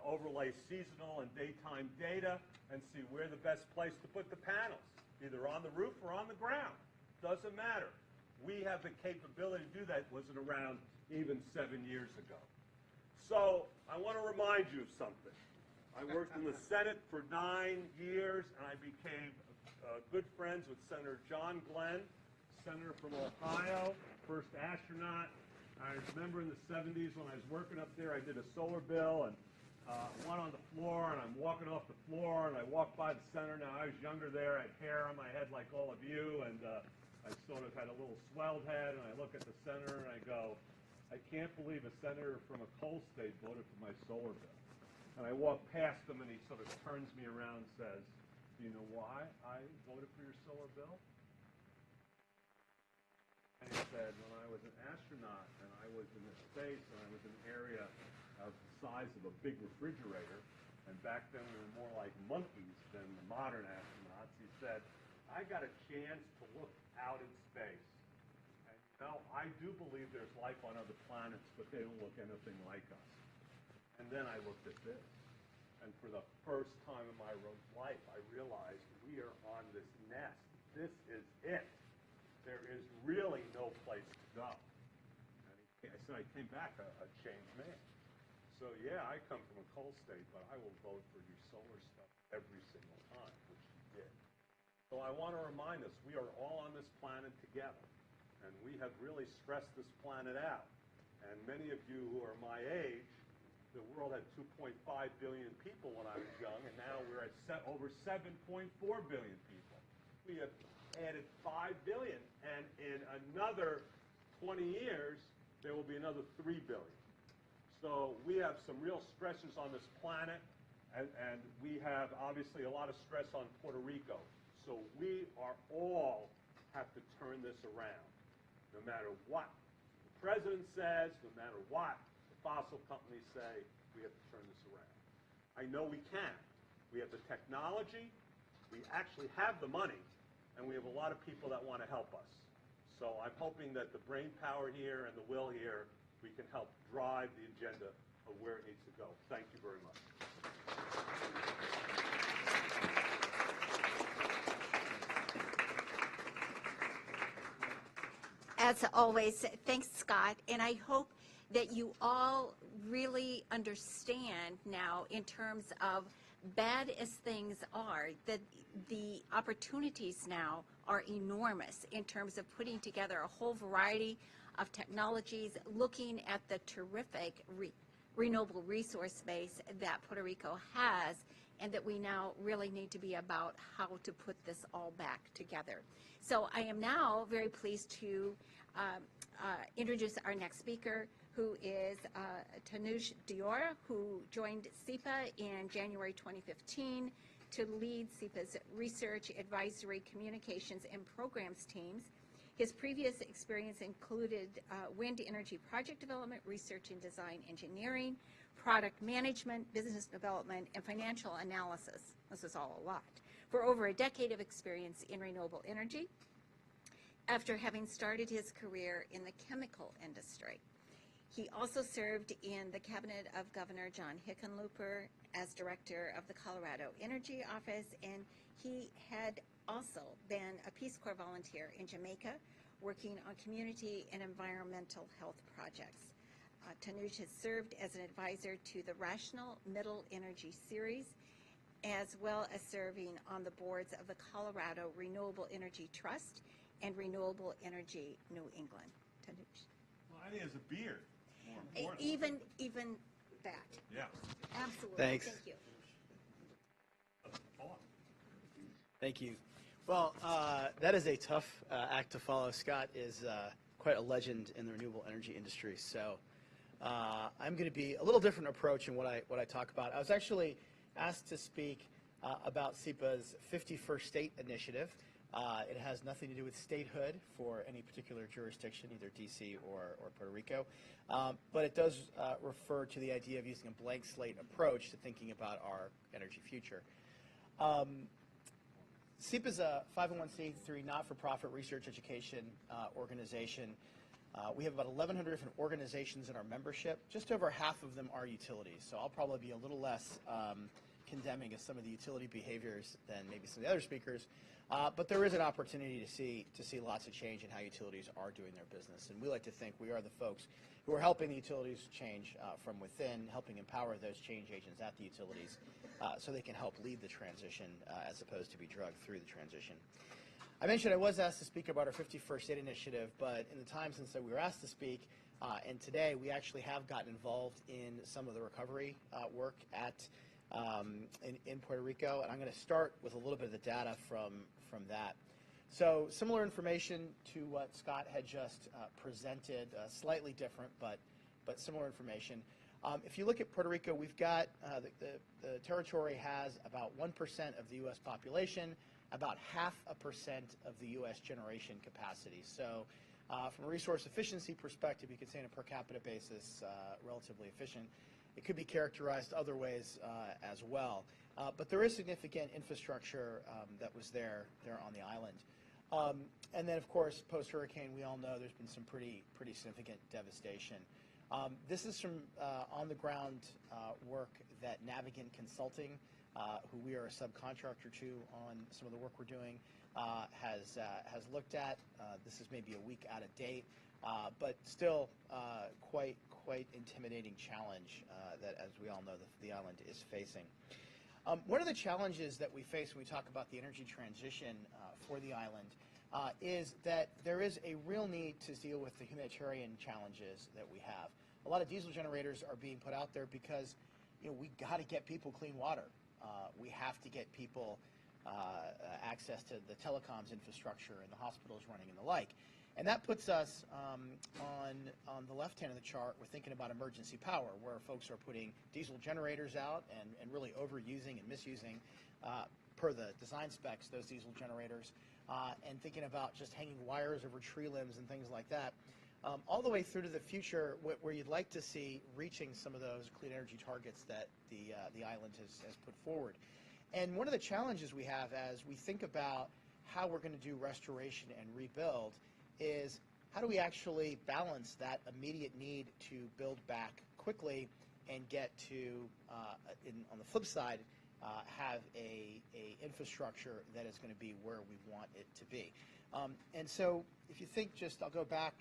overlay seasonal and daytime data, and see where the best place to put the panels, either on the roof or on the ground. Doesn't matter. We have the capability to do that. It wasn't around even 7 years ago. So I want to remind you of something. I worked in the Senate for 9 years, and I became good friends with Senator John Glenn, senator from Ohio, first astronaut. I remember in the 70s when I was working up there, I did a solar bill, and went on the floor, and I'm walking off the floor, and I walked by the senator. Now, I was younger there. I had hair on my head like all of you, and I sort of had a little swelled head, and I look at the senator, and I go, I can't believe a senator from a coal state voted for my solar bill. And I walk past him, and he sort of turns me around and says, do you know why I voted for your solar bill? And he said, when I was an astronaut, and I was in space, and I was in an area of the size of a big refrigerator, and back then we were more like monkeys than the modern astronauts, he said, I got a chance to look out in space. And I do believe there's life on other planets, but they don't look anything like us. And then I looked at this. And for the first time in my life, I realized we are on this nest. This is it. There is really no place to go. And I said I came back a changed man. So, yeah, I come from a coal state, but I will vote for your solar stuff every single time, which you did. So I want to remind us, we are all on this planet together, and we have really stressed this planet out. And many of you who are my age, the world had 2.5 billion people when I was young, and now we're at over 7.4 billion people. We have added 5 billion, and in another 20 years, there will be another 3 billion. So we have some real stressors on this planet, and we have obviously a lot of stress on Puerto Rico. So we are all have to turn this around. No matter what the president says, no matter what the fossil companies say, we have to turn this around. I know we can. We have the technology, we actually have the money, and we have a lot of people that want to help us. So I'm hoping that the brain power here and the will here, we can help drive the agenda of where it needs to go. Thank you very much. As always, thanks, Scott. And I hope that you all really understand now, in terms of bad as things are, that the opportunities now are enormous in terms of putting together a whole variety of technologies, looking at the terrific renewable resource base that Puerto Rico has, and that we now really need to be about how to put this all back together. So I am now very pleased to introduce our next speaker, who is Tanuj Deora, who joined SEPA in January 2015 to lead SEPA's research, advisory, communications, and programs teams. His previous experience included wind energy project development, research and design engineering, product management, business development, and financial analysis. This is all a lot. For over a decade of experience in renewable energy, after having started his career in the chemical industry. He also served in the cabinet of Governor John Hickenlooper as director of the Colorado Energy Office, and he had also been a Peace Corps volunteer in Jamaica, working on community and environmental health projects. Tanuj has served as an advisor to the Rational Middle Energy Series, as well as serving on the boards of the Colorado Renewable Energy Trust and Renewable Energy New England. Tanuj. Well, I think it's a beard. Even that. Yeah. Absolutely. Thanks. Thank you. Thank you. Well, that is a tough act to follow. Scott is quite a legend in the renewable energy industry, so I'm going to be a little different approach in what I talk about. I was actually asked to speak about SEPA's 51st State Initiative. It has nothing to do with statehood for any particular jurisdiction, either D.C. or Puerto Rico, but it does refer to the idea of using a blank slate approach to thinking about our energy future. SEPA is a 501c3 not-for-profit research education organization. We have about 1,100 different organizations in our membership. Just over half of them are utilities, so I'll probably be a little less condemning of some of the utility behaviors than maybe some of the other speakers. But there is an opportunity to see lots of change in how utilities are doing their business. And we like to think we are the folks who are helping the utilities change from within, helping empower those change agents at the utilities so they can help lead the transition as opposed to be drugged through the transition. I mentioned I was asked to speak about our 51st State Initiative, but in the time since we were asked to speak, and today we actually have gotten involved in some of the recovery work in Puerto Rico, and I'm going to start with a little bit of the data from that. So similar information to what Scott had just presented, slightly different, but similar information. If you look at Puerto Rico, we've got the territory has about 1% of the U.S. population, about 0.5% of the U.S. generation capacity. So from a resource efficiency perspective, you could say on a per capita basis, relatively efficient. It could be characterized other ways as well. But there is significant infrastructure that was there on the island. And then, of course, post-hurricane, we all know there's been some pretty significant devastation. This is some on-the-ground work that Navigant Consulting, who we are a subcontractor to on some of the work we're doing. has looked at. This is maybe a week out of date, but still quite intimidating challenge that, as we all know, the island is facing. One of the challenges that we face when we talk about the energy transition for the island is that there is a real need to deal with the humanitarian challenges that we have. A lot of diesel generators are being put out there because, we got to get people clean water. We have to get people access to the telecoms infrastructure and the hospitals running and the like. And that puts us on the left hand of the chart. We're thinking about emergency power, where folks are putting diesel generators out and really overusing and misusing, per the design specs, those diesel generators, and thinking about just hanging wires over tree limbs and things like that, all the way through to the future, where you'd like to see reaching some of those clean energy targets that the island has put forward. And one of the challenges we have as we think about how we're going to do restoration and rebuild is, how do we actually balance that immediate need to build back quickly and get to, on the flip side, have a infrastructure that is going to be where we want it to be. And so if you think I'll go back,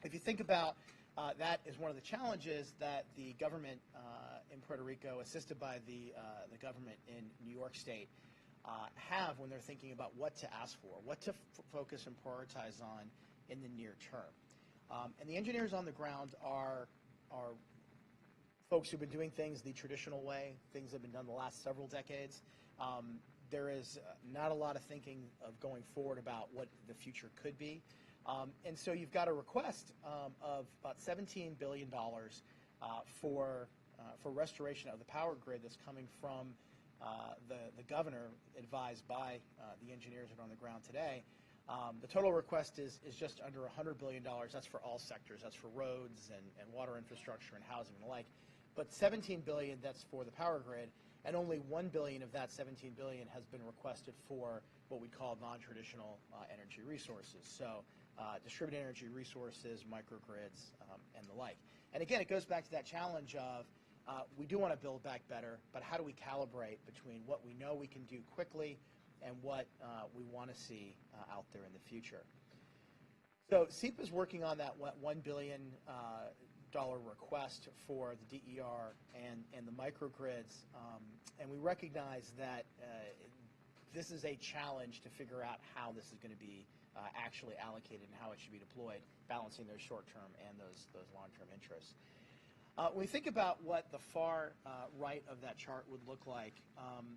if you think about that is one of the challenges that the government in Puerto Rico, assisted by the government in New York State, have when they're thinking about what to ask for, what to focus and prioritize on in the near term. And the engineers on the ground are folks who've been doing things the traditional way, things that have been done the last several decades. There is not a lot of thinking of going forward about what the future could be. And so you've got a request of about $17 billion for restoration of the power grid that's coming from the governor, advised by the engineers that are on the ground today. The total request is just under $100 billion. That's for all sectors. That's for roads and water infrastructure and housing and the like. But $17 billion, that's for the power grid, and only $1 billion of that $17 billion has been requested for what we call non-traditional energy resources. So distributed energy resources, microgrids, and the like. And again, it goes back to that challenge of we do want to build back better, but how do we calibrate between what we know we can do quickly and what we want to see out there in the future? So SEPA is working on that $1 billion request for the DER and the microgrids, and we recognize that this is a challenge to figure out how this is going to be actually allocated and how it should be deployed, balancing those short-term and those long-term interests. When we think about what the far right of that chart would look like,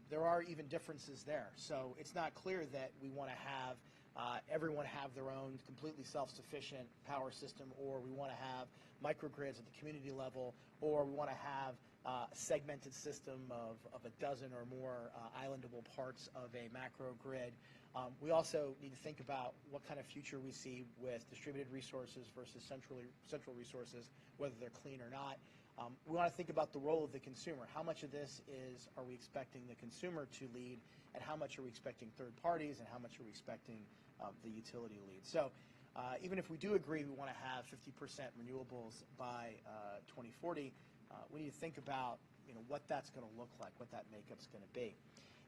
there are even differences there. So it's not clear that we want to have everyone have their own completely self-sufficient power system, or we want to have microgrids at the community level, or we want to have a segmented system of a dozen or more islandable parts of a macro grid. We also need to think about what kind of future we see with distributed resources versus central resources, whether they're clean or not. We want to think about the role of the consumer. How much of this are we expecting the consumer to lead, and how much are we expecting third parties, and how much are we expecting the utility lead? So even if we do agree we want to have 50% renewables by 2040, we need to think about what that's going to look like, what that makeup's going to be.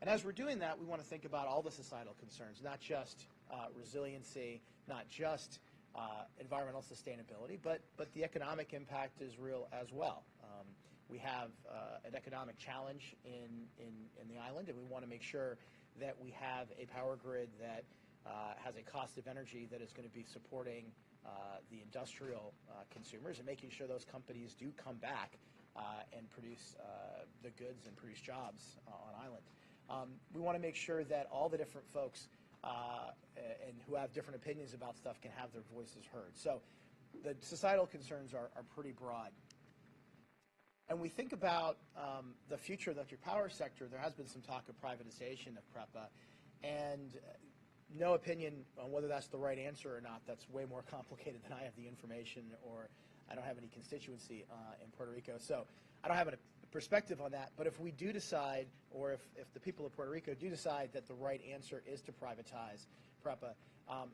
And as we're doing that, we want to think about all the societal concerns, not just resiliency, not just environmental sustainability, but the economic impact is real as well. We have an economic challenge in the island, and we want to make sure that we have a power grid that has a cost of energy that is going to be supporting the industrial consumers and making sure those companies do come back and produce the goods and produce jobs on island. We want to make sure that all the different folks and who have different opinions about stuff can have their voices heard. So the societal concerns are pretty broad. And we think about the future of the electric power sector. There has been some talk of privatization of PREPA, and no opinion on whether that's the right answer or not. That's way more complicated than I have the information, or I don't have any constituency in Puerto Rico. So I don't have a perspective on that. But if we do decide, or if the people of Puerto Rico do decide that the right answer is to privatize PREPA,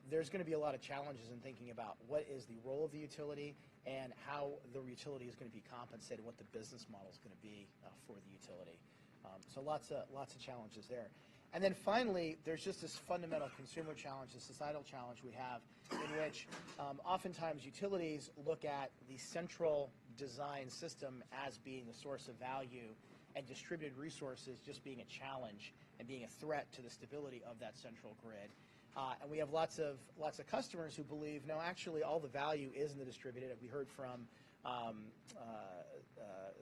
there's going to be a lot of challenges in thinking about what is the role of the utility and how the utility is going to be compensated, what the business model is going to be for the utility. So lots of challenges there. And then finally, there's just this fundamental consumer challenge, the societal challenge we have, in which oftentimes utilities look at the central design system as being the source of value, and distributed resources just being a challenge and being a threat to the stability of that central grid. And we have lots of customers who believe, no, actually all the value is in the distributed. We heard from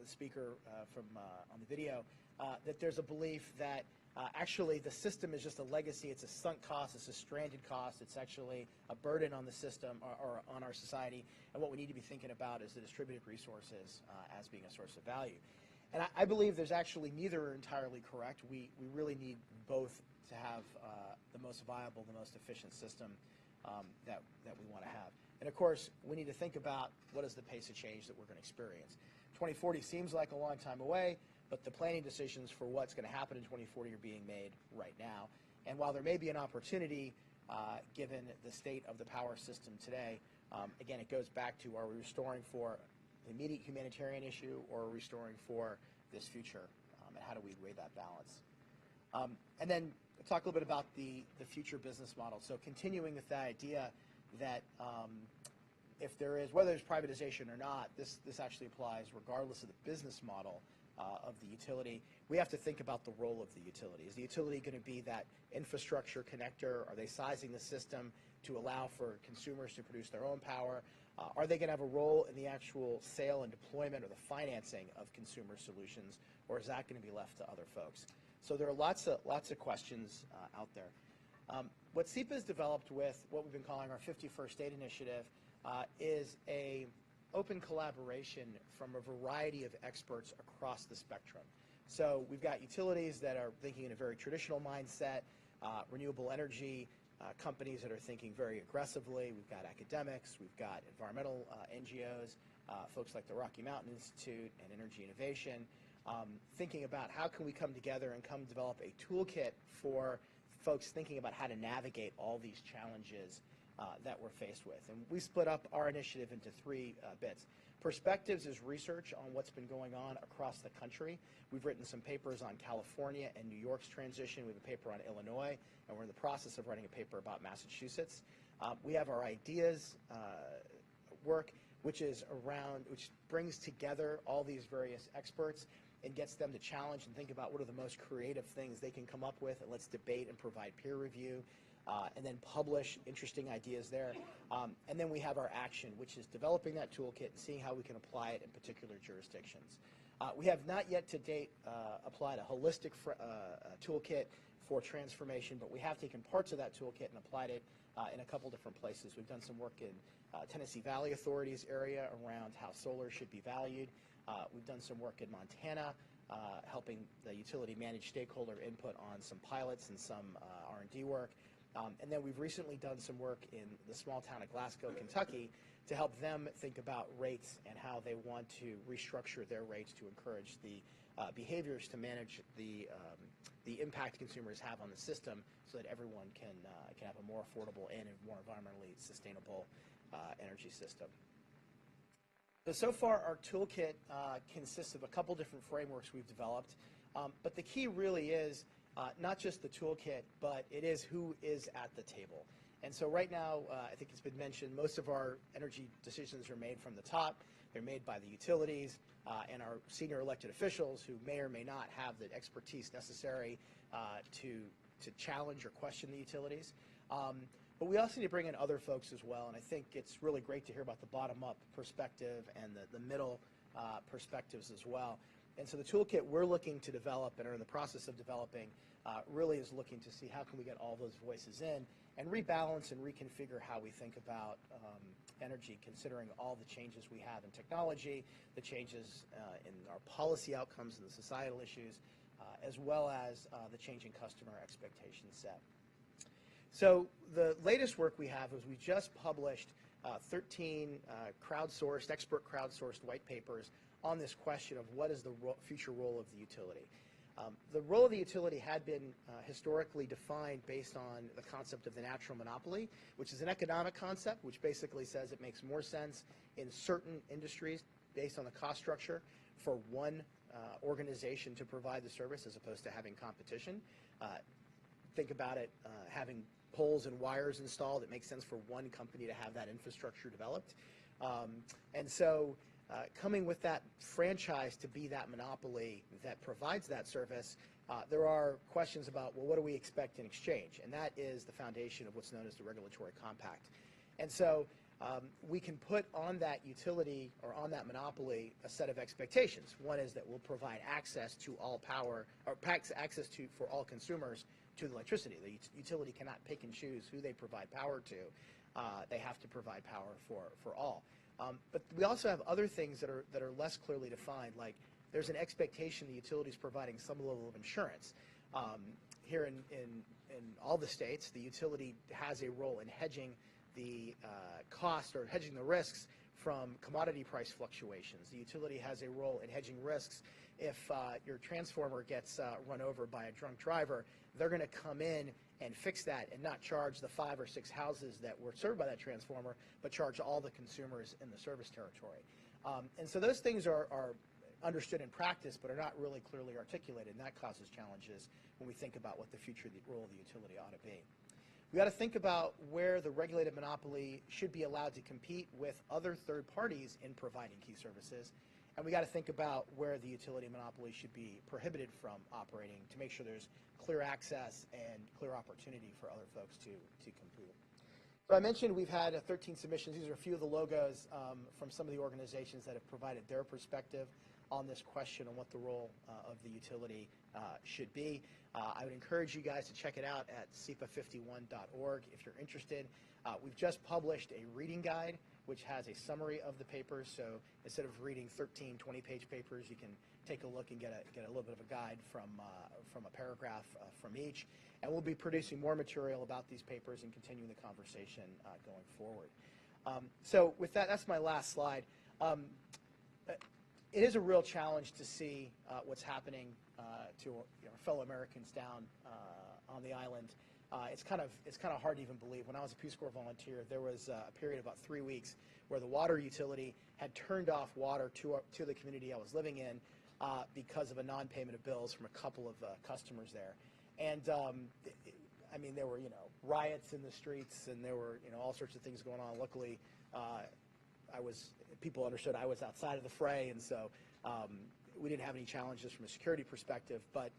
the speaker on the video that there's a belief that actually the system is just a legacy. It's a sunk cost. It's a stranded cost. It's actually a burden on the system or on our society. And what we need to be thinking about is the distributed resources as being a source of value. And I believe there's actually neither are entirely correct. We really need both to have the most viable, the most efficient system that we want to have. And of course, we need to think about what is the pace of change that we're going to experience. 2040 seems like a long time away, but the planning decisions for what's going to happen in 2040 are being made right now. And while there may be an opportunity, given the state of the power system today, again, it goes back to, are we restoring for the immediate humanitarian issue, or are we restoring for this future? And how do we weigh that balance? And then talk a little bit about the future business model. So continuing with that idea that if there is, whether there's privatization or not, this actually applies regardless of the business model of the utility. We have to think about the role of the utility. Is the utility going to be that infrastructure connector? Are they sizing the system to allow for consumers to produce their own power? Are they going to have a role in the actual sale and deployment or the financing of consumer solutions, or is that going to be left to other folks? So there are lots of questions out there. What SEPA has developed with what we've been calling our 51st State Initiative is a open collaboration from a variety of experts across the spectrum. So we've got utilities that are thinking in a very traditional mindset, renewable energy companies that are thinking very aggressively. We've got academics, we've got environmental NGOs, folks like the Rocky Mountain Institute and Energy Innovation, thinking about how can we come together and come develop a toolkit for folks thinking about how to navigate all these challenges that we're faced with. And we split up our initiative into three bits. Perspectives is research on what's been going on across the country. We've written some papers on California and New York's transition. We have a paper on Illinois, and we're in the process of writing a paper about Massachusetts. We have our ideas work, which brings together all these various experts and gets them to challenge and think about what are the most creative things they can come up with, and let's debate and provide peer review. And then publish interesting ideas there. And then we have our action, which is developing that toolkit and seeing how we can apply it in particular jurisdictions. We have not yet to date applied a holistic toolkit for transformation, but we have taken parts of that toolkit and applied it in a couple different places. We've done some work in Tennessee Valley Authority's area around how solar should be valued. We've done some work in Montana, helping the utility manage stakeholder input on some pilots and some R&D work. And then we've recently done some work in the small town of Glasgow, Kentucky, to help them think about rates and how they want to restructure their rates to encourage the behaviors to manage the impact consumers have on the system, so that everyone can have a more affordable and a more environmentally sustainable energy system. So far, our toolkit consists of a couple different frameworks we've developed, but the key really is not just the toolkit, but it is who is at the table. And so right now, I think it's been mentioned, most of our energy decisions are made from the top. They're made by the utilities and our senior elected officials, who may or may not have the expertise necessary to challenge or question the utilities. But we also need to bring in other folks as well, and I think it's really great to hear about the bottom-up perspective and the middle perspectives as well. And so the toolkit we're looking to develop and are in the process of developing really is looking to see how can we get all those voices in and rebalance and reconfigure how we think about energy, considering all the changes we have in technology, the changes in our policy outcomes and the societal issues, as well as the changing customer expectation set. So the latest work we have is we just published 13 crowdsourced, expert crowdsourced white papers on this question of what is the future role of the utility. The role of the utility had been historically defined based on the concept of the natural monopoly, which is an economic concept, which basically says it makes more sense in certain industries based on the cost structure for one organization to provide the service as opposed to having competition. think about it having poles and wires installed. It makes sense for one company to have that infrastructure developed. And so coming with that franchise to be that monopoly that provides that service, there are questions about, well, what do we expect in exchange? And that is the foundation of what's known as the regulatory compact. And so we can put on that utility or on that monopoly a set of expectations. One is that we'll provide access to all power, or access to for all consumers to the electricity. The utility cannot pick and choose who they provide power to. They have to provide power for all. But we also have other things that are less clearly defined, like there's an expectation the utility is providing some level of insurance. Here in all the states, the utility has a role in hedging the cost or hedging the risks from commodity price fluctuations. The utility has a role in hedging risks. If your transformer gets run over by a drunk driver, they're going to come in and fix that and not charge the 5 or 6 houses that were served by that transformer, but charge all the consumers in the service territory. And so those things are understood in practice, but are not really clearly articulated, and that causes challenges when we think about what the future role of the utility ought to be. We got to think about where the regulated monopoly should be allowed to compete with other third parties in providing key services, and we got to think about where the utility monopoly should be prohibited from operating to make sure there's clear access and clear opportunity for other folks to compete. So I mentioned we've had 13 submissions. These are a few of the logos from some of the organizations that have provided their perspective on this question on what the role of the utility should be. I would encourage you guys to check it out at SEPA51.org if you're interested. We've just published a reading guide which has a summary of the papers, so instead of reading 13 20-page papers, you can take a look and get a little bit of a guide from a paragraph from each. And we'll be producing more material about these papers and continuing the conversation going forward. So with that, that's my last slide. It is a real challenge to see what's happening to our fellow Americans down on the island. It's kind of hard to even believe. When I was a Peace Corps volunteer, there was a period of about 3 weeks where the water utility had turned off water to the community I was living in because of a non-payment of bills from a couple of customers there. And I mean, there were riots in the streets, and there were all sorts of things going on. Luckily, people understood I was outside of the fray, and so we didn't have any challenges from a security perspective. But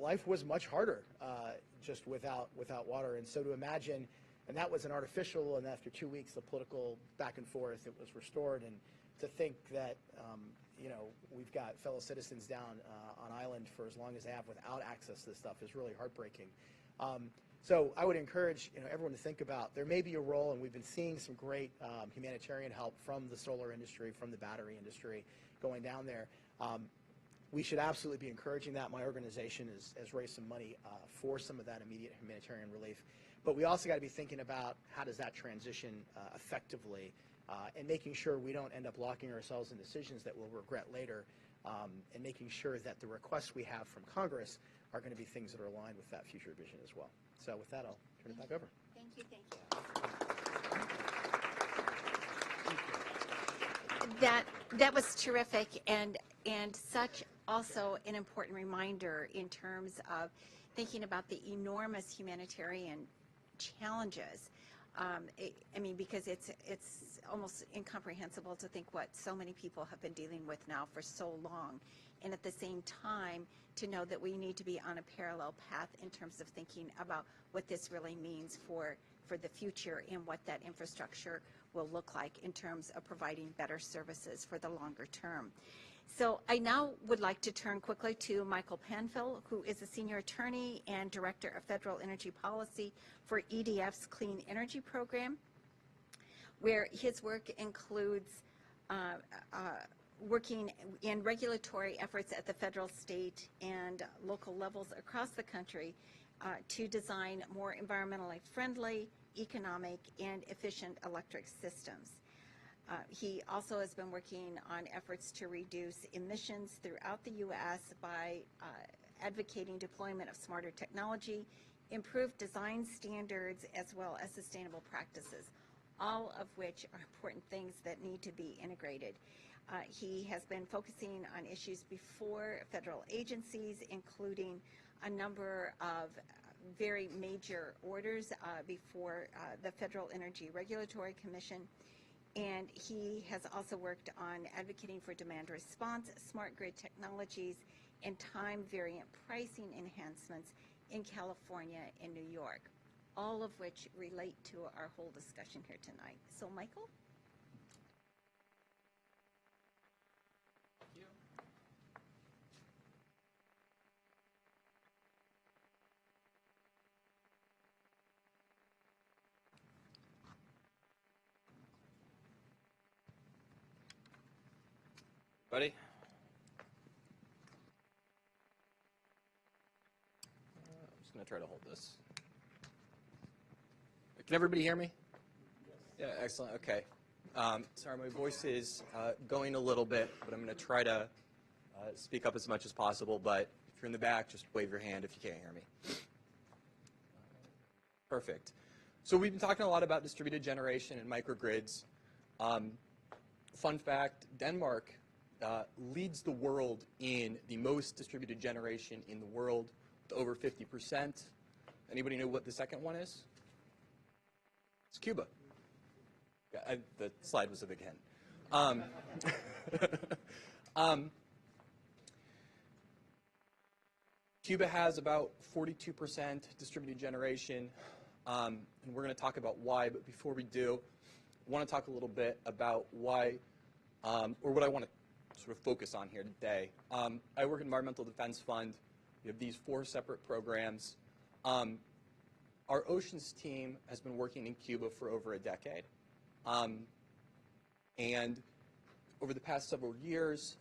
life was much harder just without water. And so to imagine, and that was an artificial, and after 2 weeks, the political back and forth, it was restored. And to think that we've got fellow citizens down on island for as long as they have without access to this stuff is really heartbreaking. So I would encourage everyone to think about there may be a role, and we've been seeing some great humanitarian help from the solar industry, from the battery industry going down there. We should absolutely be encouraging that. My organization has raised some money for some of that immediate humanitarian relief. But we also got to be thinking about how does that transition effectively and making sure we don't end up locking ourselves in decisions that we'll regret later, and making sure that the requests we have from Congress are going to be things that are aligned with that future vision as well. So with that, I'll turn it back over. Thank you. That was terrific, and such also an important reminder in terms of thinking about the enormous humanitarian challenges. I mean, because it's almost incomprehensible to think what so many people have been dealing with now for so long, and at the same time to know that we need to be on a parallel path in terms of thinking about what this really means for the future and what that infrastructure will look like in terms of providing better services for the longer term. So I now would like to turn quickly to Michael Panfil, who is a senior attorney and director of federal energy policy for EDF's Clean Energy Program, where his work includes working in regulatory efforts at the federal, state, and local levels across the country to design more environmentally friendly, economic, and efficient electric systems. He also has been working on efforts to reduce emissions throughout the U.S. by advocating deployment of smarter technology, improved design standards, as well as sustainable practices, all of which are important things that need to be integrated. He has been focusing on issues before federal agencies, including a number of very major orders before the Federal Energy Regulatory Commission. And he has also worked on advocating for demand response, smart grid technologies, and time variant pricing enhancements in California and New York, all of which relate to our whole discussion here tonight. So, Michael? Ready? I'm just going to try to hold this. Can everybody hear me? Yeah, excellent. Okay. Sorry, my voice is going a little bit, but I'm going to try to speak up as much as possible. But if you're in the back, just wave your hand if you can't hear me. Perfect. So we've been talking a lot about distributed generation and microgrids. Fun fact, Denmark leads the world in the most distributed generation in the world, with over 50%. Anybody know what the second one is? It's Cuba. Yeah, the slide was a big hint. Cuba has about 42% distributed generation, and we're going to talk about why. But before we do, I want to talk a little bit about why, or what I want to sort of focus on here today. I work at Environmental Defense Fund. We have these 4 separate programs. Our oceans team has been working in Cuba for over a decade. And over the past several years,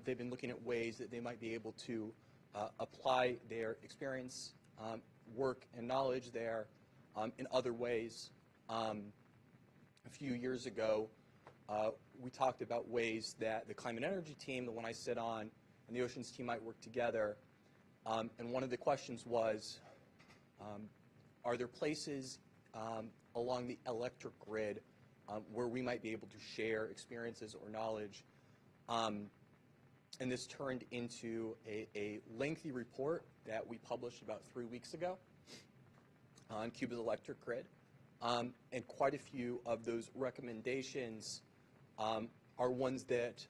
they've been looking at ways that they might be able to apply their experience, work, and knowledge there in other ways. A few years ago, we talked about ways that the climate energy team, the one I sit on, and the oceans team might work together. And one of the questions was, are there places along the electric grid where we might be able to share experiences or knowledge? And this turned into a lengthy report that we published about 3 weeks ago on Cuba's electric grid. And quite a few of those recommendations are ones that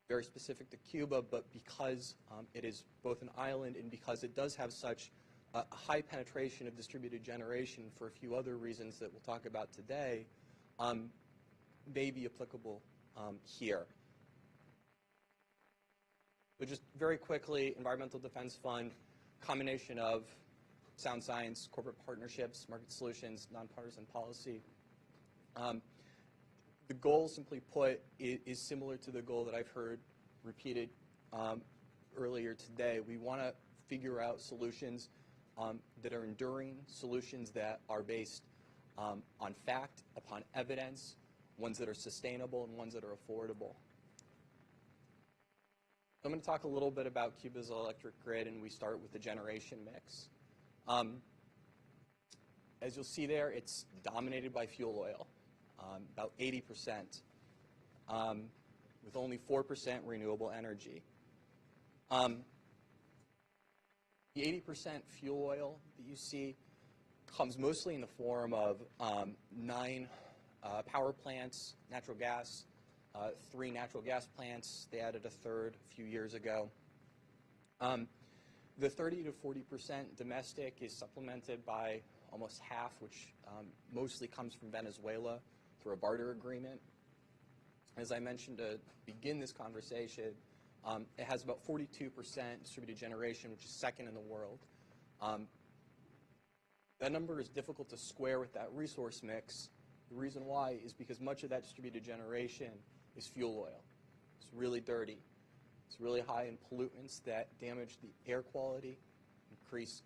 very specific to Cuba, but because it is both an island and because it does have such a high penetration of distributed generation for a few other reasons that we'll talk about today, may be applicable here. But just very quickly, Environmental Defense Fund, combination of sound science, corporate partnerships, market solutions, nonpartisan policy. The goal, simply put, is similar to the goal that I've heard repeated earlier today. We want to figure out solutions that are enduring, solutions that are based on fact, upon evidence, ones that are sustainable, and ones that are affordable. I'm going to talk a little bit about Cuba's electric grid, and we start with the generation mix. As you'll see there, it's dominated by fuel oil, about 80%, with only 4% renewable energy. The 80% fuel oil that you see comes mostly in the form of 9 power plants, natural gas, 3 natural gas plants. They added a third a few years ago. The 30 to 40% domestic is supplemented by almost half, which mostly comes from Venezuela through a barter agreement. As I mentioned to begin this conversation, it has about 42% distributed generation, which is second in the world. That number is difficult to square with that resource mix. The reason why is because much of that distributed generation is fuel oil. It's really dirty. It's really high in pollutants that damage the air quality, increase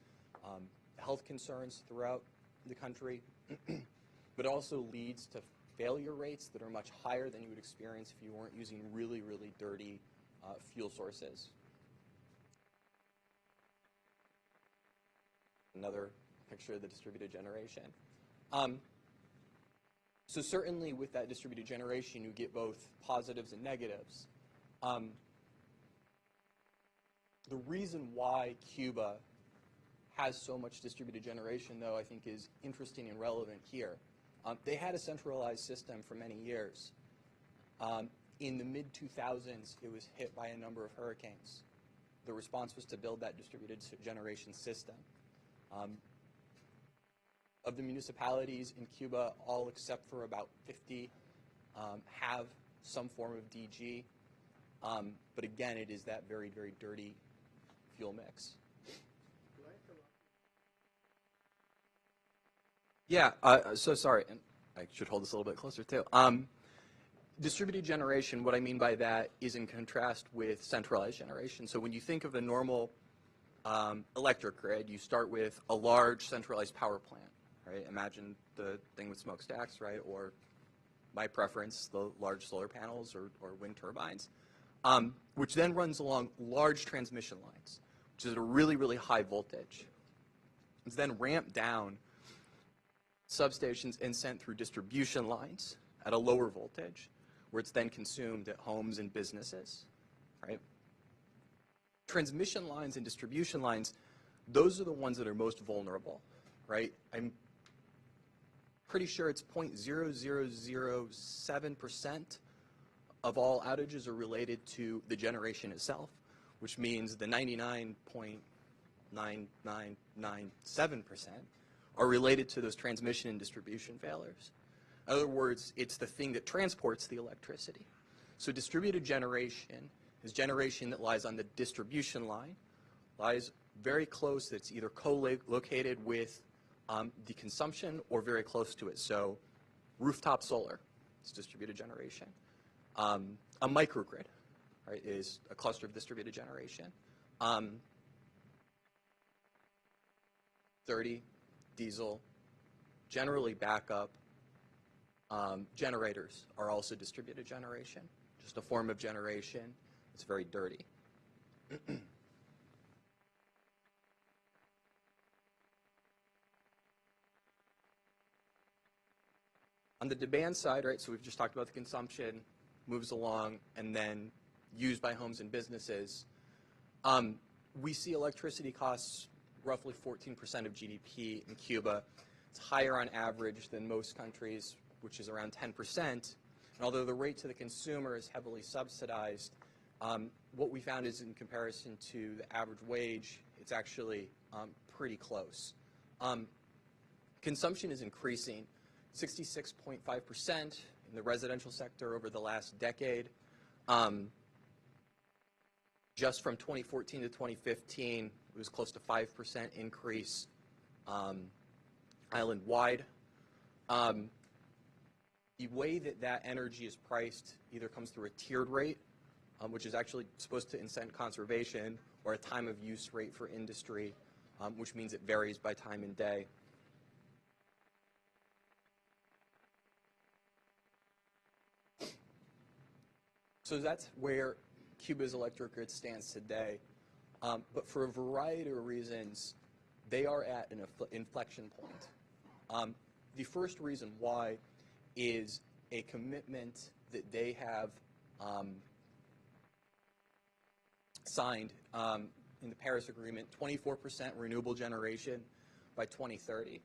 health concerns throughout the country, but also leads to failure rates that are much higher than you would experience if you weren't using really, really dirty fuel sources. Another picture of the distributed generation. So certainly with that distributed generation, you get both positives and negatives. The reason why Cuba has so much distributed generation, though, I think is interesting and relevant here. They had a centralized system for many years. In the mid-2000s, it was hit by a number of hurricanes. The response was to build that distributed generation system. Of the municipalities in Cuba, all except for about 50 have some form of DG. But again, it is that very, very dirty fuel mix. Yeah, so sorry, and I should hold this a little bit closer too. Distributed generation, what I mean by that is in contrast with centralized generation. So when you think of a normal electric grid, you start with a large centralized power plant, right? Imagine the thing with smokestacks, right? Or my preference, the large solar panels or wind turbines, which then runs along large transmission lines, which is at a really, really high voltage. It's then ramped down substations and sent through distribution lines at a lower voltage, where it's then consumed at homes and businesses, right? Transmission lines and distribution lines, those are the ones that are most vulnerable, right? I'm pretty sure it's 0.0007% of all outages are related to the generation itself, which means the 99.9997% are related to those transmission and distribution failures. In other words, it's the thing that transports the electricity. So distributed generation is generation that lies on the distribution line, lies very close, that's either co-located with the consumption or very close to it. So rooftop solar is distributed generation. A microgrid, right, is a cluster of distributed generation. 30 diesel, generally backup. Generators are also distributed generation, just a form of generation. It's very dirty. On the demand side, right, so we've just talked about the consumption, moves along, and then used by homes and businesses. We see electricity costs roughly 14% of GDP in Cuba. It's higher on average than most countries, which is around 10%. And although the rate to the consumer is heavily subsidized, what we found is in comparison to the average wage, it's actually pretty close. Consumption is increasing, 66.5% in the residential sector over the last decade. Just from 2014 to 2015, it was close to 5% increase island-wide. The way that that energy is priced either comes through a tiered rate, which is actually supposed to incent conservation, or a time of use rate for industry, which means it varies by time and day. So that's where Cuba's electric grid stands today. But for a variety of reasons, they are at an inflection point. The first reason why is a commitment that they have signed in the Paris Agreement, 24% renewable generation by 2030.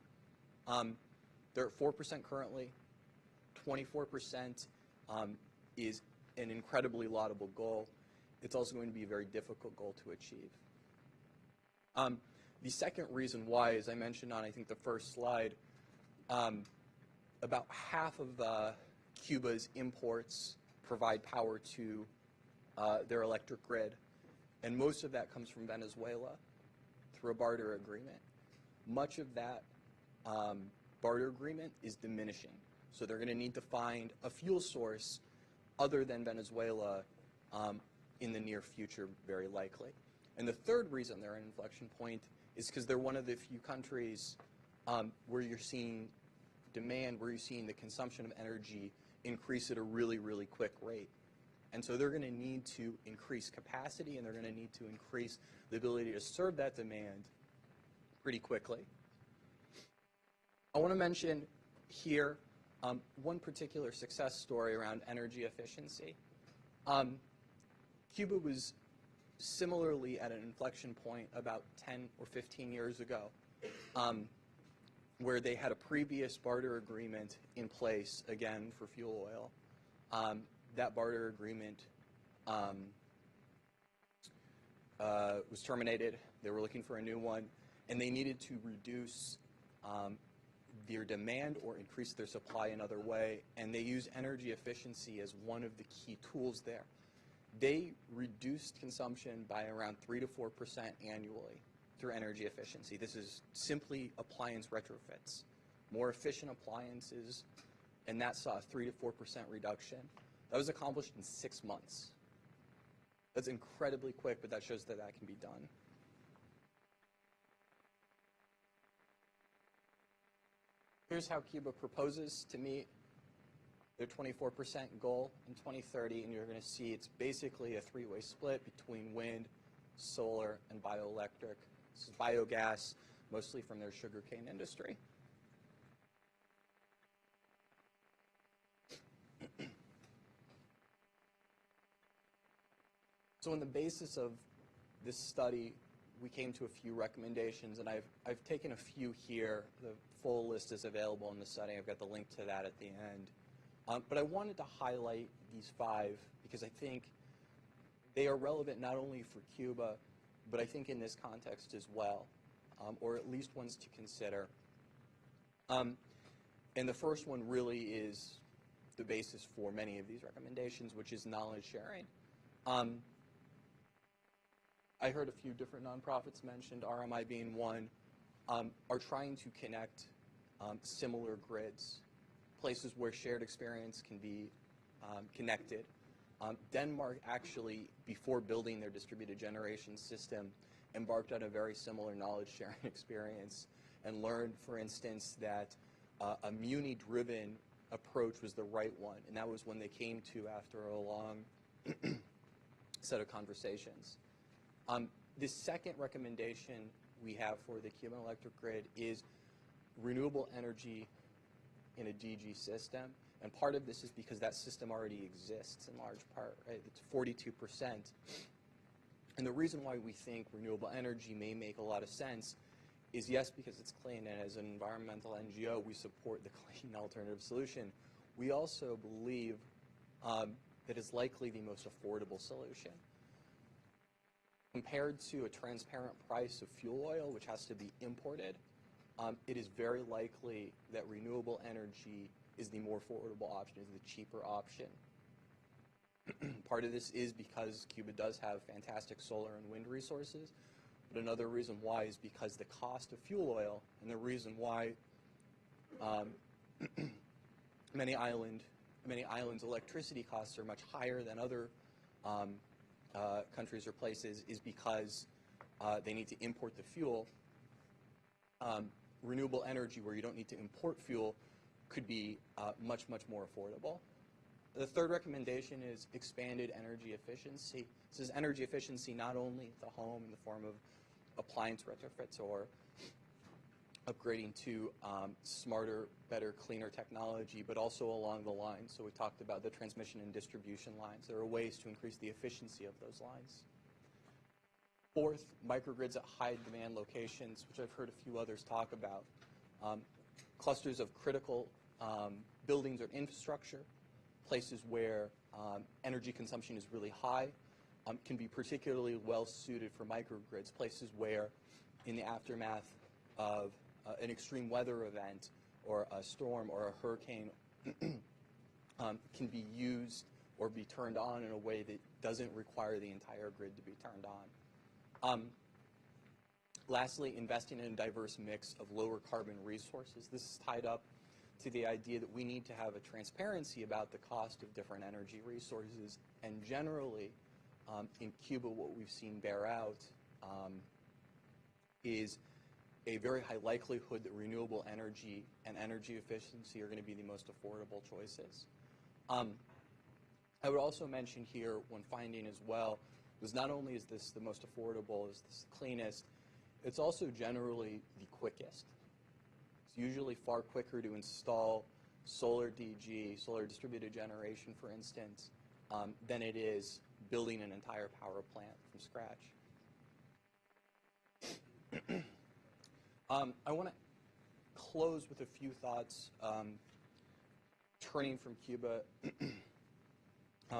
They're at 4% currently. 24% is an incredibly laudable goal. It's also going to be a very difficult goal to achieve. The second reason why, as I mentioned on, I think, the first slide, about half of Cuba's imports provide power to their electric grid, and most of that comes from Venezuela through a barter agreement. Much of that barter agreement is diminishing, so they're going to need to find a fuel source other than Venezuela in the near future, very likely. And the third reason they're an inflection point is because they're one of the few countries where you're seeing demand, where you're seeing the consumption of energy increase at a really, really quick rate. And so they're going to need to increase capacity, and they're going to need to increase the ability to serve that demand pretty quickly. I want to mention here one particular success story around energy efficiency. Cuba was similarly at an inflection point about 10 or 15 years ago, where they had a previous barter agreement in place, again, for fuel oil. That barter agreement was terminated. They were looking for a new one, and they needed to reduce their demand or increase their supply another way, and they use energy efficiency as one of the key tools there. They reduced consumption by around 3 to 4% annually through energy efficiency. This is simply appliance retrofits. More efficient appliances, and that saw a 3 to 4% reduction. That was accomplished in 6 months. That's incredibly quick, but that shows that that can be done. Here's how Cuba proposes to meet their 24% goal in 2030, and you're going to see it's basically a three-way split between wind, solar, and bioelectric. This is biogas, mostly from their sugarcane industry. So on the basis of this study, we came to a few recommendations, and I've taken a few here. The full list is available in the study. I've got the link to that at the end. But I wanted to highlight these 5 because I think they are relevant not only for Cuba, but I think in this context as well, or at least ones to consider. And the first one really is the basis for many of these recommendations, which is knowledge sharing. I heard a few different nonprofits mentioned, RMI being one, are trying to connect similar grids, places where shared experience can be connected. Denmark actually, before building their distributed generation system, embarked on a very similar knowledge sharing experience and learned, for instance, that a Muni-driven approach was the right one, and that was when they came to after a long set of conversations. The second recommendation we have for the Cuban electric grid is renewable energy in a DG system. And part of this is because that system already exists in large part, right? It's 42%. And the reason why we think renewable energy may make a lot of sense is, yes, because it's clean, and as an environmental NGO, we support the clean alternative solution. We also believe that it's likely the most affordable solution. Compared to a transparent price of fuel oil, which has to be imported, it is very likely that renewable energy is the more affordable option, is the cheaper option. Part of this is because Cuba does have fantastic solar and wind resources, but another reason why is because the cost of fuel oil, and the reason why many islands' electricity costs are much higher than other countries or places, is because they need to import the fuel. Renewable energy, where you don't need to import fuel, could be much, much more affordable. The third recommendation is expanded energy efficiency. This is energy efficiency not only at the home in the form of appliance retrofits or upgrading to smarter, better, cleaner technology, but also along the lines. So we talked about the transmission and distribution lines. There are ways to increase the efficiency of those lines. Fourth, microgrids at high demand locations, which I've heard a few others talk about. Clusters of critical buildings or infrastructure, places where energy consumption is really high, can be particularly well suited for microgrids, places where in the aftermath of an extreme weather event or a storm or a hurricane can be used or be turned on in a way that doesn't require the entire grid to be turned on. Lastly, investing in a diverse mix of lower carbon resources. This is tied up to the idea that we need to have a transparency about the cost of different energy resources. And generally, in Cuba, what we've seen bear out is a very high likelihood that renewable energy and energy efficiency are going to be the most affordable choices. I would also mention here one finding as well was not only is this the most affordable, is this the cleanest, it's also generally the quickest. It's usually far quicker to install solar DG, solar distributed generation, for instance, than it is building an entire power plant from scratch. I want to close with a few thoughts, turning from Cuba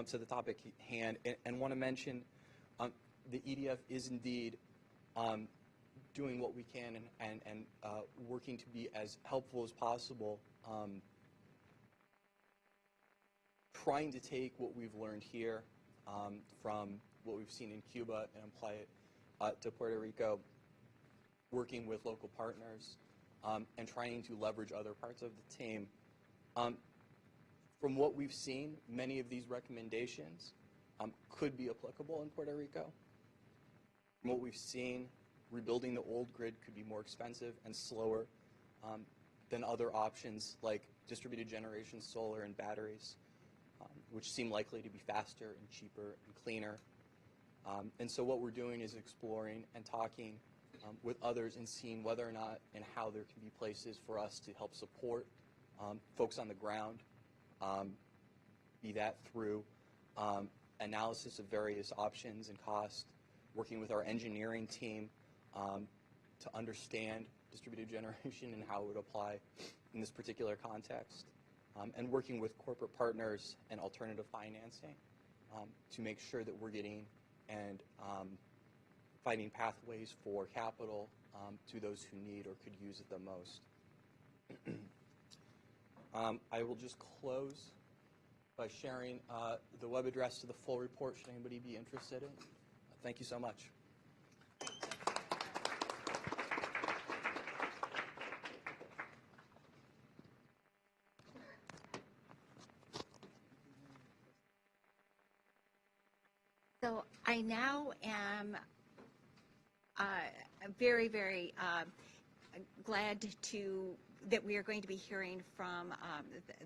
to the topic at hand, and want to mention the EDF is indeed doing what we can and working to be as helpful as possible, trying to take what we've learned here from what we've seen in Cuba and apply it to Puerto Rico, working with local partners, and trying to leverage other parts of the team. From what we've seen, many of these recommendations could be applicable in Puerto Rico. From what we've seen, rebuilding the old grid could be more expensive and slower than other options like distributed generation, solar, and batteries, which seem likely to be faster and cheaper and cleaner. And so what we're doing is exploring and talking with others and seeing whether or not and how there can be places for us to help support folks on the ground, be that through analysis of various options and cost, working with our engineering team to understand distributed generation and how it would apply in this particular context, and working with corporate partners and alternative financing to make sure that we're getting and finding pathways for capital to those who need or could use it the most. I will just close by sharing the web address to the full report should anybody be interested in. Thank you so much. So I now am very, very glad that we are going to be hearing from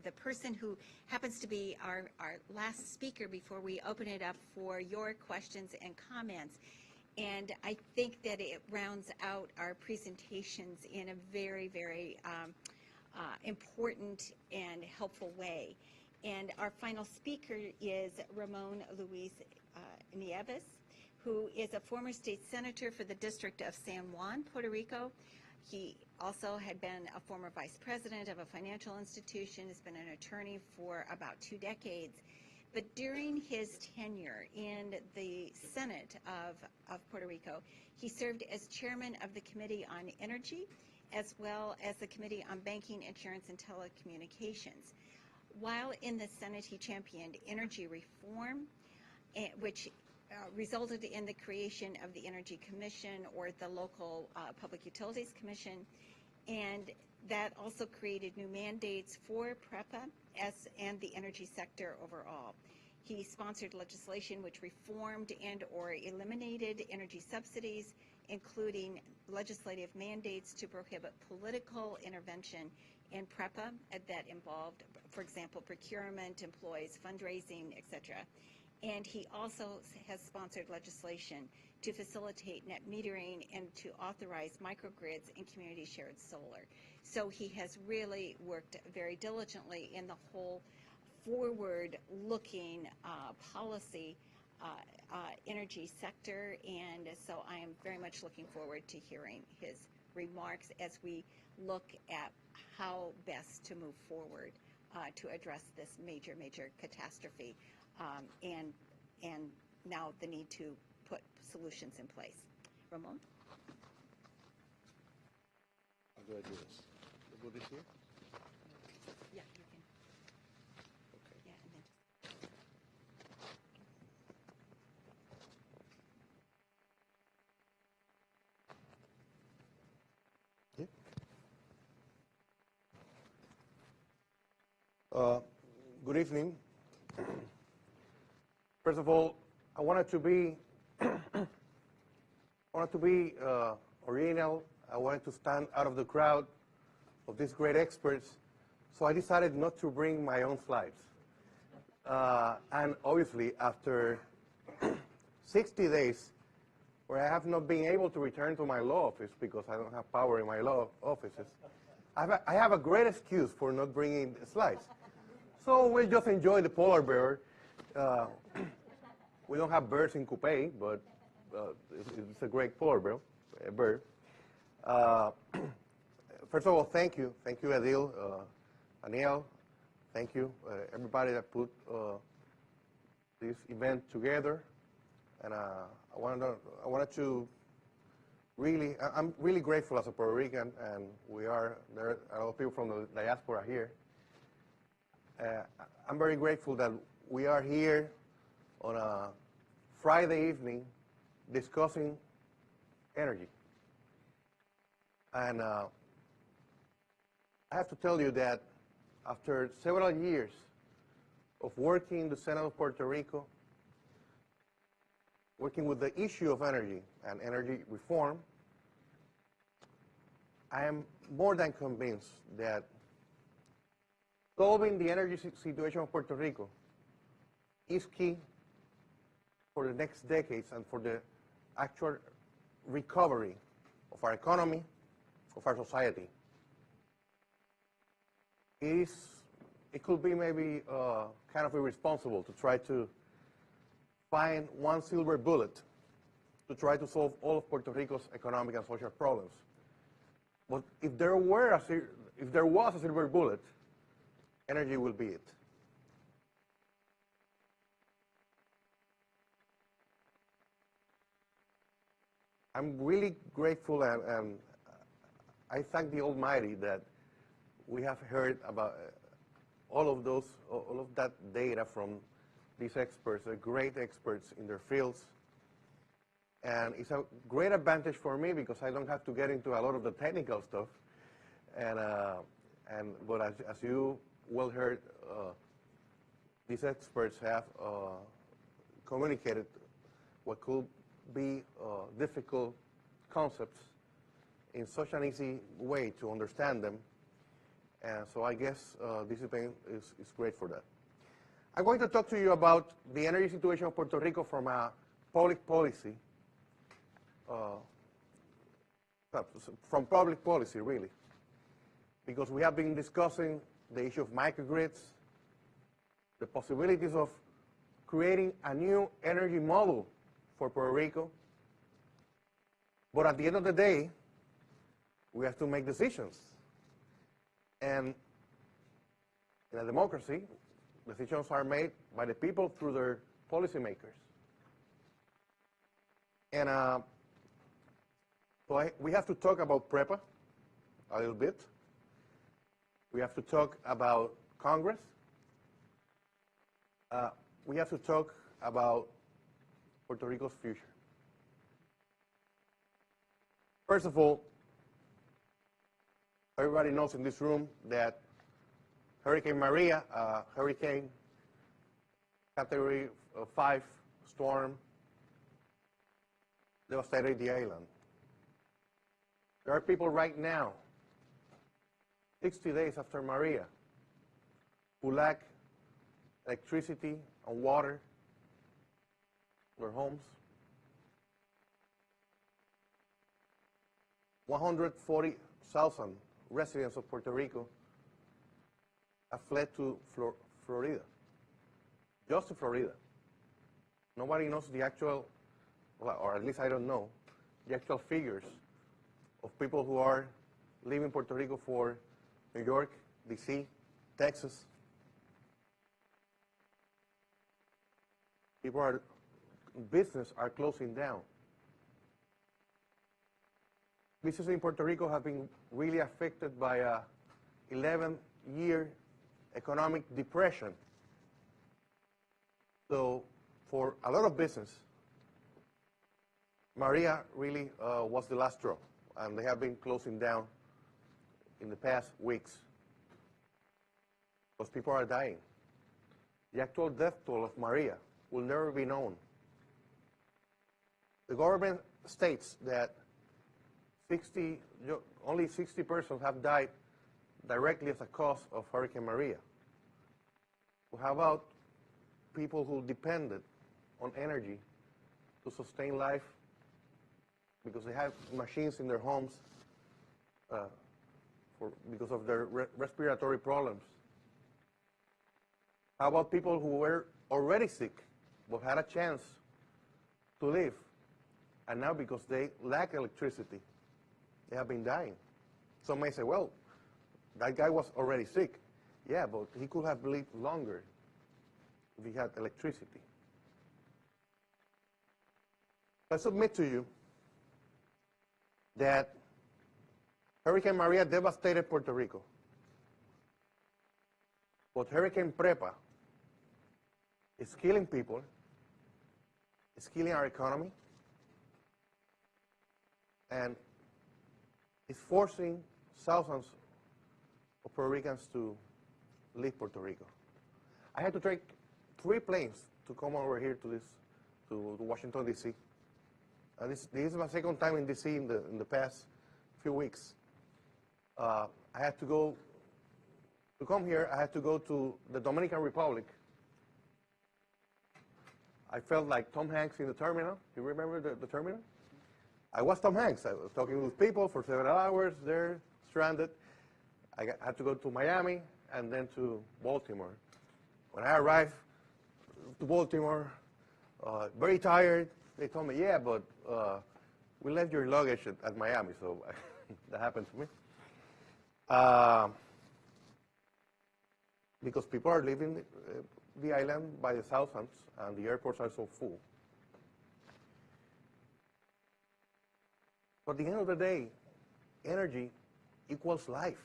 the person who happens to be our last speaker before we open it up for your questions and comments. And I think that it rounds out our presentations in a very, very important and helpful way. And our final speaker is Ramón Luis Nieves, who is a former state senator for the District of San Juan, Puerto Rico. He also had been a former vice president of a financial institution, has been an attorney for about 2 decades. But during his tenure in the Senate of Puerto Rico, he served as chairman of the Committee on Energy, as well as the Committee on Banking, Insurance, and Telecommunications. While in the Senate, he championed energy reform, which resulted in the creation of the Energy Commission, or the local Public Utilities Commission, and that also created new mandates for PREPA and the energy sector overall. He sponsored legislation which reformed and or eliminated energy subsidies, including legislative mandates to prohibit political intervention in PREPA that involved, for example, procurement, employees, fundraising, etc. And he also has sponsored legislation to facilitate net metering and to authorize microgrids and community shared solar. So he has really worked very diligently in the whole forward-looking policy energy sector, and so I am very much looking forward to hearing his remarks as we look at how best to move forward to address this major, major catastrophe, and now the need to put solutions in place. Ramón? How do I do this? We'll go this here? Yeah, you can. Okay. Yeah, and then Yeah. Good evening. First of all, I wanted to be original. I wanted to stand out of the crowd of these great experts, so I decided not to bring my own slides. And obviously, after 60 days, where I have not been able to return to my law office because I don't have power in my law offices, I have a great excuse for not bringing the slides. So we'll just enjoy the polar bear We don't have birds in Coupé, but it's a great polar bird. First of all, thank you, Adil, Aniel, thank you, everybody that put this event together. And I wanted to really, I'm really grateful as a Puerto Rican, and there are a lot of people from the diaspora here. I'm very grateful that we are here on a Friday evening discussing energy. And I have to tell you that after several years of working in the Senate of Puerto Rico, working with the issue of energy and energy reform, I am more than convinced that solving the energy situation of Puerto Rico is key for the next decades and for the actual recovery of our economy, of our society. It could be maybe kind of irresponsible to try to find one silver bullet to try to solve all of Puerto Rico's economic and social problems. But if there was a silver bullet, energy will be it. I'm really grateful, and I thank the Almighty that we have heard about all of that data from these experts, they're great experts in their fields. And it's a great advantage for me because I don't have to get into a lot of the technical stuff. But as you well heard, these experts have communicated what could be difficult concepts in such an easy way to understand them. And so I guess this event is great for that. I'm going to talk to you about the energy situation of Puerto Rico from a public policy, really, because we have been discussing the issue of microgrids, the possibilities of creating a new energy model for Puerto Rico. But at the end of the day, we have to make decisions. And in a democracy, decisions are made by the people through their policymakers. And so we have to talk about PREPA a little bit. We have to talk about Congress. We have to talk about Puerto Rico's future. First of all, everybody knows in this room that Hurricane Maria, hurricane Category 5 storm, devastated the island. There are people right now, 60 days after Maria, who lack electricity and water in their homes. 140,000 residents of Puerto Rico have fled to Florida, just to Florida. Nobody knows the actual, or at least I don't know, the actual figures of people who are leaving Puerto Rico for New York, D.C., Texas. Business are closing down. Businesses in Puerto Rico have been really affected by a 11-year economic depression. So for a lot of business, Maria really was the last straw, and they have been closing down in the past weeks because people are dying. The actual death toll of Maria will never be known. The government states that only 60 persons have died directly as a cause of Hurricane Maria. Well, how about people who depended on energy to sustain life because they have machines in their homes because of their respiratory problems? How about people who were already sick but had a chance to live. And now because they lack electricity, they have been dying. Some may say, well, that guy was already sick. Yeah, but he could have lived longer if he had electricity. I submit to you that Hurricane Maria devastated Puerto Rico. But Hurricane Prepa is killing people, it's killing our economy, and it's forcing thousands of Puerto Ricans to leave Puerto Rico. I had to take 3 planes to come over here to Washington, D.C. This is my second time in D.C. in the past few weeks. I had to come here, I had to go to the Dominican Republic. I felt like Tom Hanks in the terminal. You remember the terminal? I was Tom Hanks. I was talking with people for several hours there, stranded. I had to go to Miami and then to Baltimore. When I arrived to Baltimore, very tired, they told me, yeah, but we left your luggage at Miami, so that happened to me. Because people are leaving the island by the thousands, and the airports are so full. But at the end of the day, energy equals life.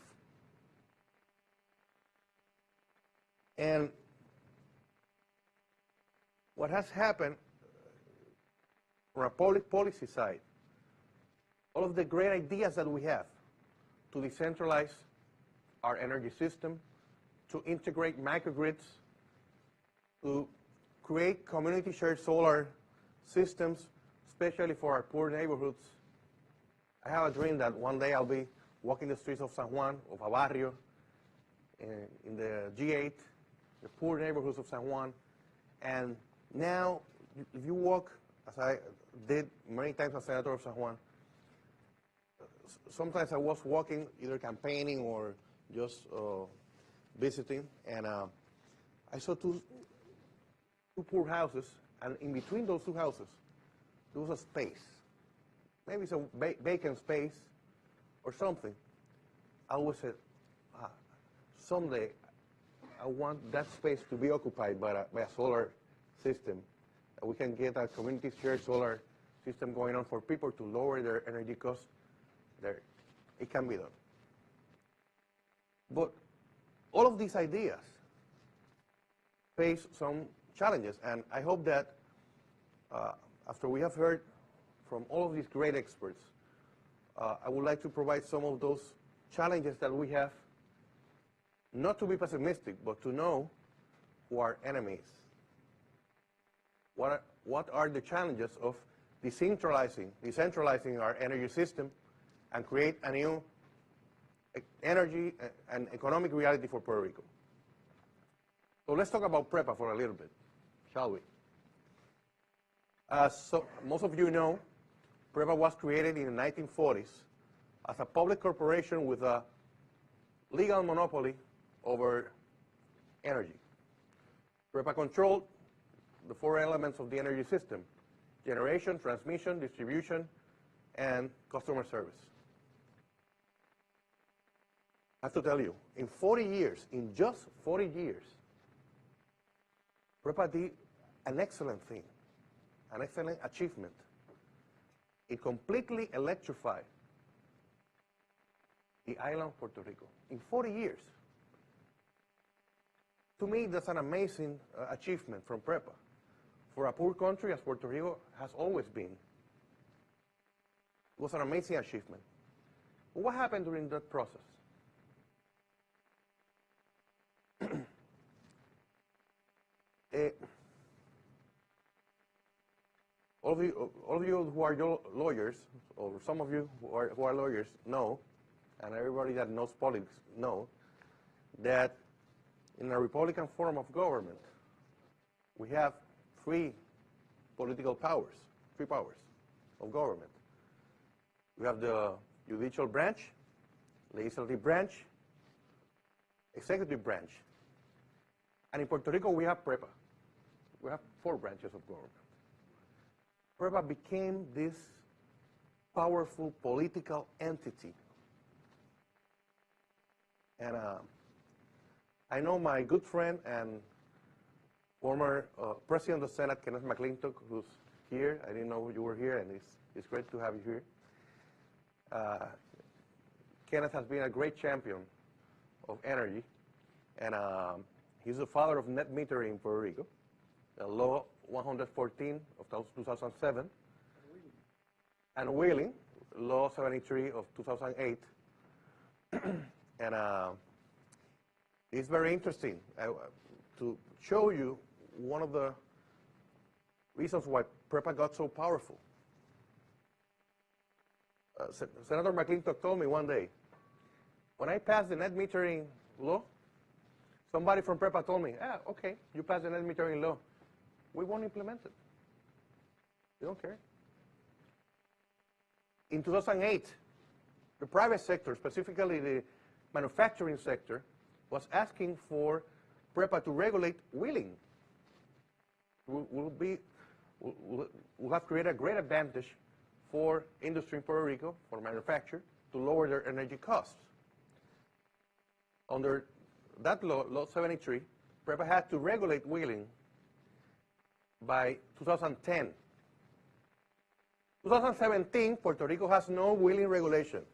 And what has happened from a public policy side, all of the great ideas that we have to decentralize our energy system, to integrate microgrids, to create community shared solar systems, especially for our poor neighborhoods. I have a dream that one day I'll be walking the streets of San Juan, of a barrio, in the G8, the poor neighborhoods of San Juan. And now, if you walk, as I did many times as Senator of San Juan, sometimes I was walking, either campaigning or just visiting, and I saw two poor houses, and in between those 2 houses, there was a space. Maybe it's a vacant space or something. I always said, someday I want that space to be occupied by a solar system. That we can get a community shared solar system going on for people to lower their energy costs. It can be done. But all of these ideas face some challenges, and I hope that after we have heard from all of these great experts, I would like to provide some of those challenges that we have, not to be pessimistic, but to know who our enemies. What are the challenges of decentralizing our energy system and create a new energy and economic reality for Puerto Rico? So let's talk about PREPA for a little bit, shall we? As most of you know, PREPA was created in the 1940s as a public corporation with a legal monopoly over energy. PREPA controlled the 4 elements of the energy system: generation, transmission, distribution, and customer service. I have to tell you, in 40 years, in just 40 years, PREPA did an excellent thing, an excellent achievement. It completely electrified the island of Puerto Rico in 40 years. To me, that's an amazing achievement from PREPA for a poor country as Puerto Rico has always been. It was an amazing achievement. But what happened during that process? All of you who are lawyers, or some of you who are lawyers know, and everybody that knows politics know, that in a Republican form of government, we have 3 political powers, 3 powers of government. We have the judicial branch, legislative branch, executive branch. And in Puerto Rico, we have PREPA, We have 4 branches of government. PREPA became this powerful political entity. And I know my good friend and former President of the Senate, Kenneth McClintock, who's here. I didn't know you were here, and it's great to have you here. Kenneth has been a great champion of energy, and he's the father of net metering in Puerto Rico, the Law 114 of 2007, and Wheeling, Law 73 of 2008. And it's very interesting to show you one of the reasons why PREPA got so powerful. Senator McClintock told me one day, when I passed the net metering law, somebody from PREPA told me, okay, you passed the net metering law. We won't implement it. We don't care. In 2008, the private sector, specifically the manufacturing sector, was asking for PREPA to regulate wheeling. We'll have created a great advantage for industry in Puerto Rico, for manufacture, to lower their energy costs. Under that law, Law 73, PREPA had to regulate wheeling by 2010. 2017, Puerto Rico has no wheeling regulation.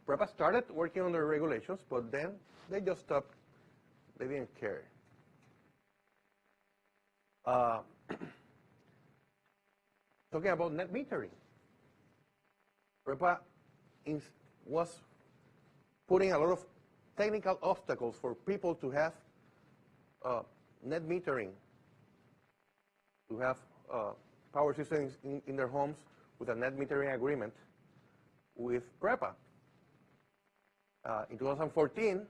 PREPA started working on the regulations, but then they just stopped. They didn't care. Talking about net metering, PREPA was putting a lot of technical obstacles for people to have net metering, to have power systems in their homes with a net metering agreement with PREPA. In 2014,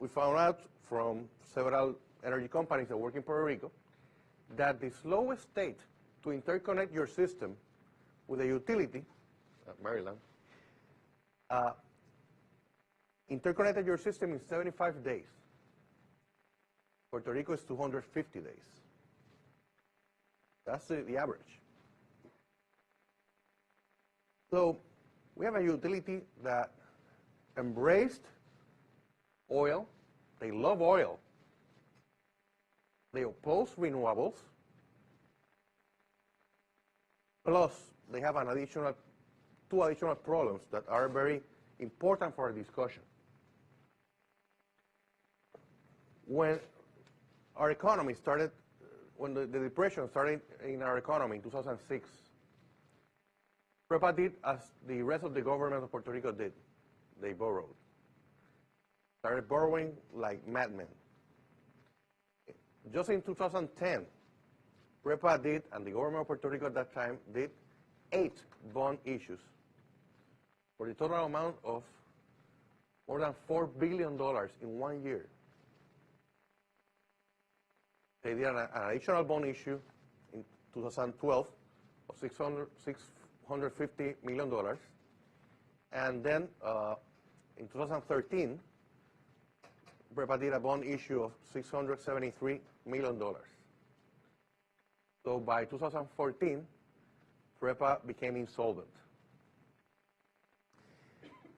we found out from several energy companies that work in Puerto Rico that the slowest state to interconnect your system with a utility, Maryland, interconnected your system in 75 days. Puerto Rico is 250 days. That's the average. So we have a utility that embraced oil. They love oil. They oppose renewables. Plus, they have two additional problems that are very important for our discussion. When our economy started, when the depression started in our economy in 2006, PREPA did as the rest of the government of Puerto Rico did. They borrowed. Started borrowing like madmen. Just in 2010, PREPA did, and the government of Puerto Rico at that time did, 8 bond issues for the total amount of more than $4 billion in 1 year. They did an additional bond issue in 2012 of $650 million. And then in 2013, PREPA did a bond issue of $673 million. So by 2014, PREPA became insolvent.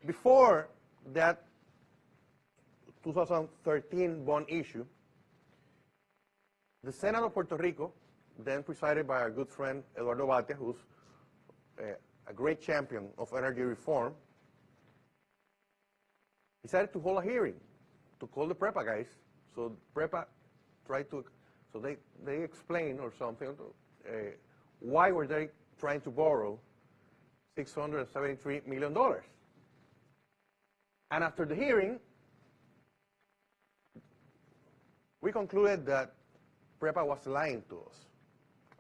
Before that 2013 bond issue, the Senate of Puerto Rico, then presided by our good friend Eduardo Batia, who's a great champion of energy reform, decided to hold a hearing to call the PREPA guys. So PREPA tried to, so they explained or something, why were they trying to borrow $673 million. And after the hearing, we concluded that PREPA was lying to us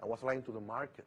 and was lying to the market.